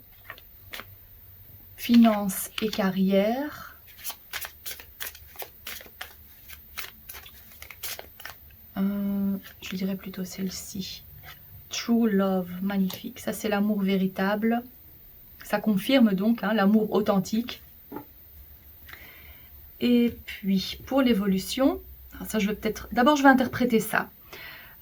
Finances et carrière. Je dirais plutôt celle-ci. True Love, magnifique. Ça, c'est l'amour véritable. Ça confirme donc l'amour authentique. Et puis, pour l'évolution, ça, je vais peut-être... D'abord, je vais interpréter ça.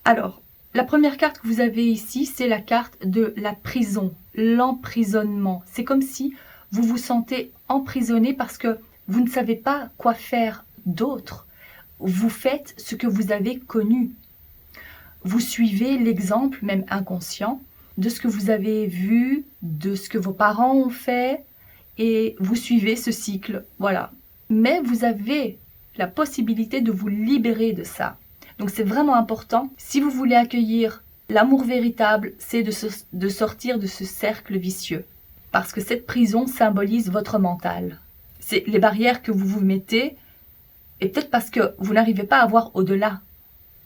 Alors, la première carte que vous avez ici, c'est la carte de la prison, l'emprisonnement. C'est comme si vous vous sentez emprisonné parce que vous ne savez pas quoi faire d'autre. Vous faites ce que vous avez connu. Vous suivez l'exemple, même inconscient, de ce que vous avez vu, de ce que vos parents ont fait, et vous suivez ce cycle. Voilà. Mais vous avez la possibilité de vous libérer de ça. Donc c'est vraiment important. Si vous voulez accueillir l'amour véritable, c'est de sortir de ce cercle vicieux. Parce que cette prison symbolise votre mental. C'est les barrières que vous vous mettez, et peut-être parce que vous n'arrivez pas à voir au-delà.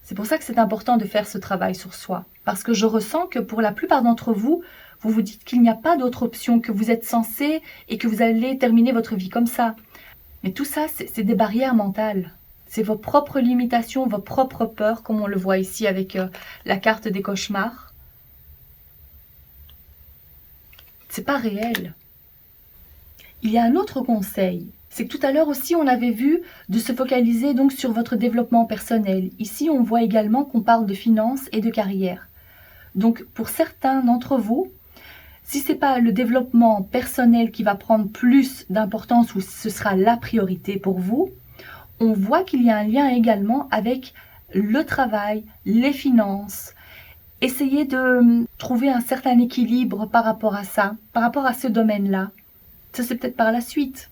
C'est pour ça que c'est important de faire ce travail sur soi. Parce que je ressens que pour la plupart d'entre vous, vous vous dites qu'il n'y a pas d'autre option, que vous êtes censé et que vous allez terminer votre vie comme ça. Mais tout ça, c'est des barrières mentales. C'est vos propres limitations, vos propres peurs, comme on le voit ici avec la carte des cauchemars. C'est pas réel. Il y a un autre conseil. C'est que tout à l'heure aussi, on avait vu de se focaliser donc sur votre développement personnel. Ici, on voit également qu'on parle de finances et de carrière. Donc, pour certains d'entre vous, si ce n'est pas le développement personnel qui va prendre plus d'importance ou ce sera la priorité pour vous, on voit qu'il y a un lien également avec le travail, les finances. Essayez de trouver un certain équilibre par rapport à ça, par rapport à ce domaine-là. Ça, c'est peut-être par la suite.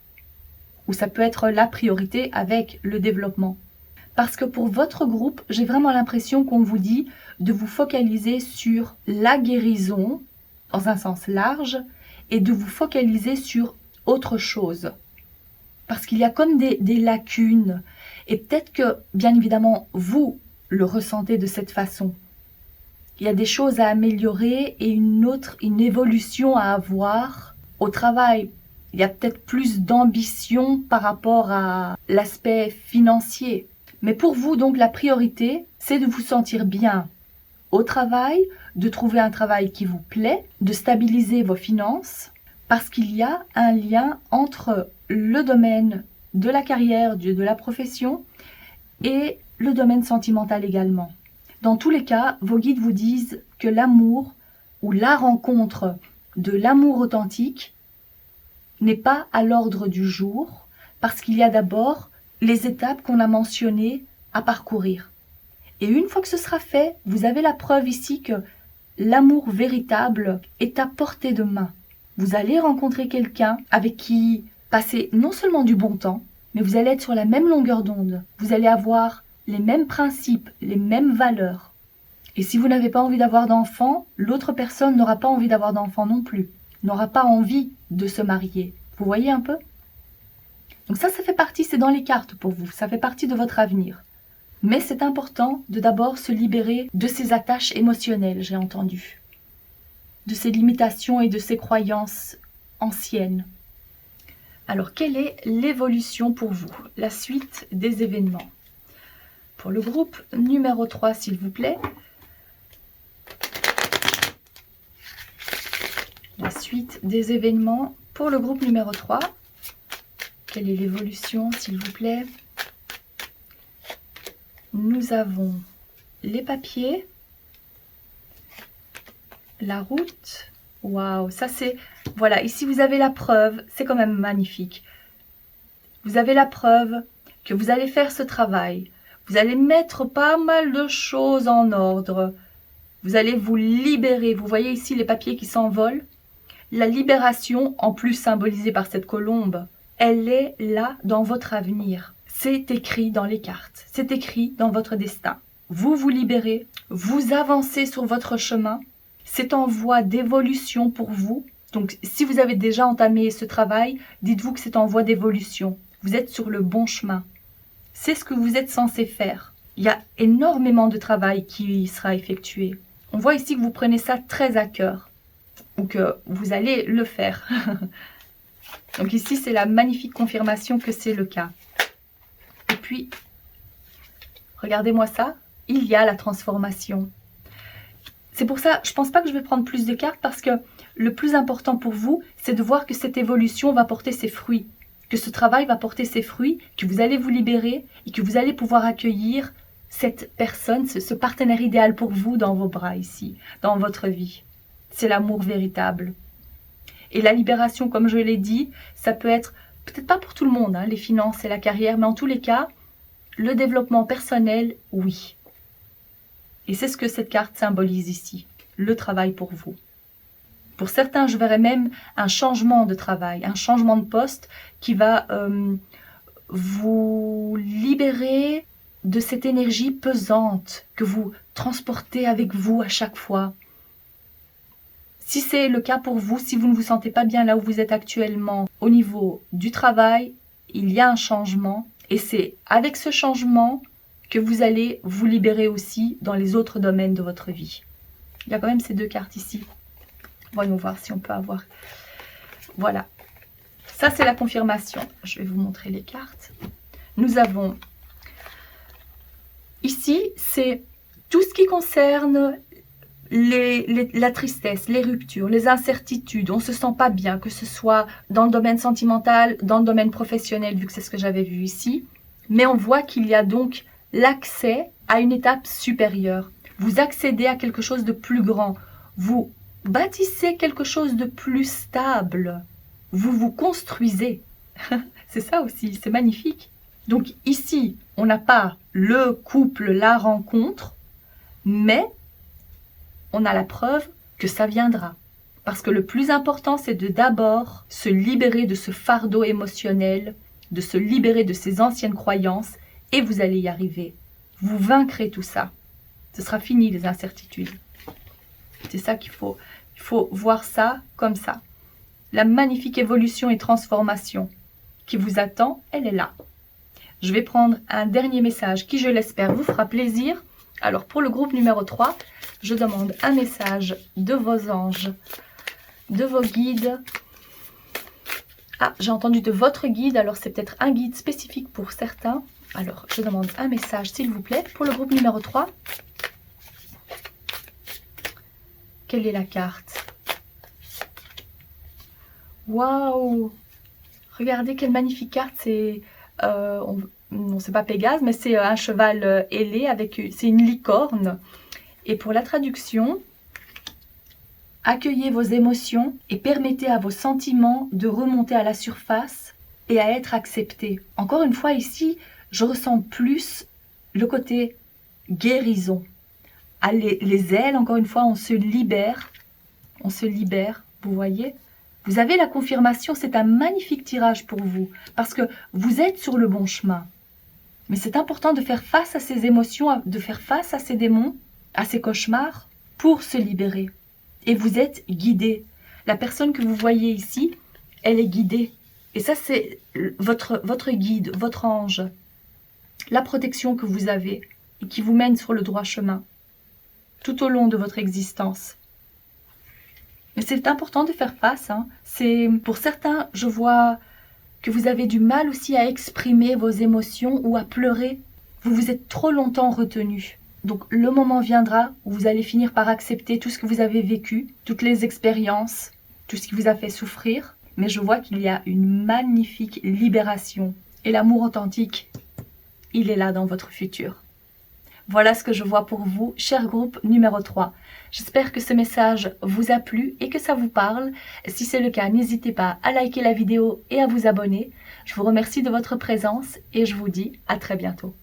Ou ça peut être la priorité avec le développement. Parce que pour votre groupe, j'ai vraiment l'impression qu'on vous dit de vous focaliser sur la guérison, dans un sens large, et de vous focaliser sur autre chose. Parce qu'il y a comme des lacunes. Et peut-être que, bien évidemment, vous le ressentez de cette façon. Il y a des choses à améliorer et une évolution à avoir au travail. Il y a peut-être plus d'ambition par rapport à l'aspect financier. Mais pour vous, donc, la priorité, c'est de vous sentir bien au travail, de trouver un travail qui vous plaît, de stabiliser vos finances, parce qu'il y a un lien entre le domaine de la carrière, de la profession, et le domaine sentimental également. Dans tous les cas, vos guides vous disent que l'amour ou la rencontre de l'amour authentique n'est pas à l'ordre du jour parce qu'il y a d'abord les étapes qu'on a mentionnées à parcourir. Et une fois que ce sera fait, vous avez la preuve ici que l'amour véritable est à portée de main. Vous allez rencontrer quelqu'un avec qui passer non seulement du bon temps, mais vous allez être sur la même longueur d'onde. Vous allez avoir les mêmes principes, les mêmes valeurs. Et si vous n'avez pas envie d'avoir d'enfant, l'autre personne n'aura pas envie d'avoir d'enfant non plus. N'aura pas envie de se marier. Vous voyez un peu? Donc ça fait partie, c'est dans les cartes pour vous. Ça fait partie de votre avenir. Mais c'est important de d'abord se libérer de ces attaches émotionnelles, j'ai entendu. De ces limitations et de ces croyances anciennes. Alors, quelle est l'évolution pour vous? La suite des événements. Pour le groupe numéro 3, s'il vous plaît. La suite des événements pour le groupe numéro 3. Quelle est l'évolution, s'il vous plaît? Nous avons les papiers, la route. Waouh, ça c'est... Voilà, ici vous avez la preuve, c'est quand même magnifique. Vous avez la preuve que vous allez faire ce travail. Vous allez mettre pas mal de choses en ordre. Vous allez vous libérer. Vous voyez ici les papiers qui s'envolent. La libération, en plus symbolisée par cette colombe, elle est là dans votre avenir. C'est écrit dans les cartes, c'est écrit dans votre destin. Vous vous libérez, vous avancez sur votre chemin. C'est en voie d'évolution pour vous. Donc, si vous avez déjà entamé ce travail, dites-vous que c'est en voie d'évolution. Vous êtes sur le bon chemin. C'est ce que vous êtes censé faire. Il y a énormément de travail qui sera effectué. On voit ici que vous prenez ça très à cœur, ou que vous allez le faire. Donc ici, c'est la magnifique confirmation que c'est le cas. Et puis, regardez-moi ça, il y a la transformation. C'est pour ça, je ne pense pas que je vais prendre plus de cartes parce que le plus important pour vous, c'est de voir que cette évolution va porter ses fruits, que ce travail va porter ses fruits, que vous allez vous libérer et que vous allez pouvoir accueillir cette personne, ce partenaire idéal pour vous dans vos bras ici, dans votre vie. C'est l'amour véritable. Et la libération, comme je l'ai dit, ça peut être, peut-être pas pour tout le monde, hein, les finances et la carrière, mais en tous les cas, le développement personnel, oui. Et c'est ce que cette carte symbolise ici, le travail pour vous. Pour certains, je verrais même un changement de travail, un changement de poste qui va vous libérer de cette énergie pesante que vous transportez avec vous à chaque fois. Si c'est le cas pour vous, si vous ne vous sentez pas bien là où vous êtes actuellement, au niveau du travail, il y a un changement. Et c'est avec ce changement que vous allez vous libérer aussi dans les autres domaines de votre vie. Il y a quand même ces deux cartes ici. Voyons voir si on peut avoir... Voilà. Ça, c'est la confirmation. Je vais vous montrer les cartes. Nous avons... Ici, c'est tout ce qui concerne la tristesse, les ruptures, les incertitudes. On ne se sent pas bien, que ce soit dans le domaine sentimental, dans le domaine professionnel, vu que c'est ce que j'avais vu ici. Mais on voit qu'il y a donc l'accès à une étape supérieure. Vous accédez à quelque chose de plus grand. Vous bâtissez quelque chose de plus stable. Vous vous construisez. C'est ça aussi, c'est magnifique. Donc ici, on n'a pas le couple, la rencontre, mais on a la preuve que ça viendra. Parce que le plus important, c'est de d'abord se libérer de ce fardeau émotionnel, de se libérer de ces anciennes croyances, et vous allez y arriver. Vous vaincrez tout ça. Ce sera fini les incertitudes. C'est ça qu'il faut. Il faut voir ça comme ça. La magnifique évolution et transformation qui vous attend, elle est là. Je vais prendre un dernier message qui, je l'espère, vous fera plaisir. Alors, pour le groupe numéro 3, je demande un message de vos anges, de vos guides. Ah, j'ai entendu de votre guide, alors c'est peut-être un guide spécifique pour certains. Alors, je demande un message, s'il vous plaît, pour le groupe numéro 3. Quelle est la carte? Waouh! Regardez quelle magnifique carte, c'est... non, c'est pas Pégase, mais c'est un cheval ailé, c'est une licorne. Et pour la traduction, accueillez vos émotions et permettez à vos sentiments de remonter à la surface et à être acceptés. Encore une fois, ici, je ressens plus le côté guérison. Ah, les ailes, encore une fois, on se libère, vous voyez. Vous avez la confirmation, c'est un magnifique tirage pour vous, parce que vous êtes sur le bon chemin. Mais c'est important de faire face à ces émotions, de faire face à ces démons, à ces cauchemars, pour se libérer. Et vous êtes guidé. La personne que vous voyez ici, elle est guidée. Et ça, c'est votre guide, votre ange. La protection que vous avez et qui vous mène sur le droit chemin, tout au long de votre existence. Mais c'est important de faire face. Pour certains, je vois que vous avez du mal aussi à exprimer vos émotions ou à pleurer. Vous vous êtes trop longtemps retenu. Donc le moment viendra où vous allez finir par accepter tout ce que vous avez vécu, toutes les expériences, tout ce qui vous a fait souffrir. Mais je vois qu'il y a une magnifique libération. Et l'amour authentique, il est là dans votre futur. Voilà ce que je vois pour vous, cher groupe numéro 3. J'espère que ce message vous a plu et que ça vous parle. Si c'est le cas, n'hésitez pas à liker la vidéo et à vous abonner. Je vous remercie de votre présence et je vous dis à très bientôt.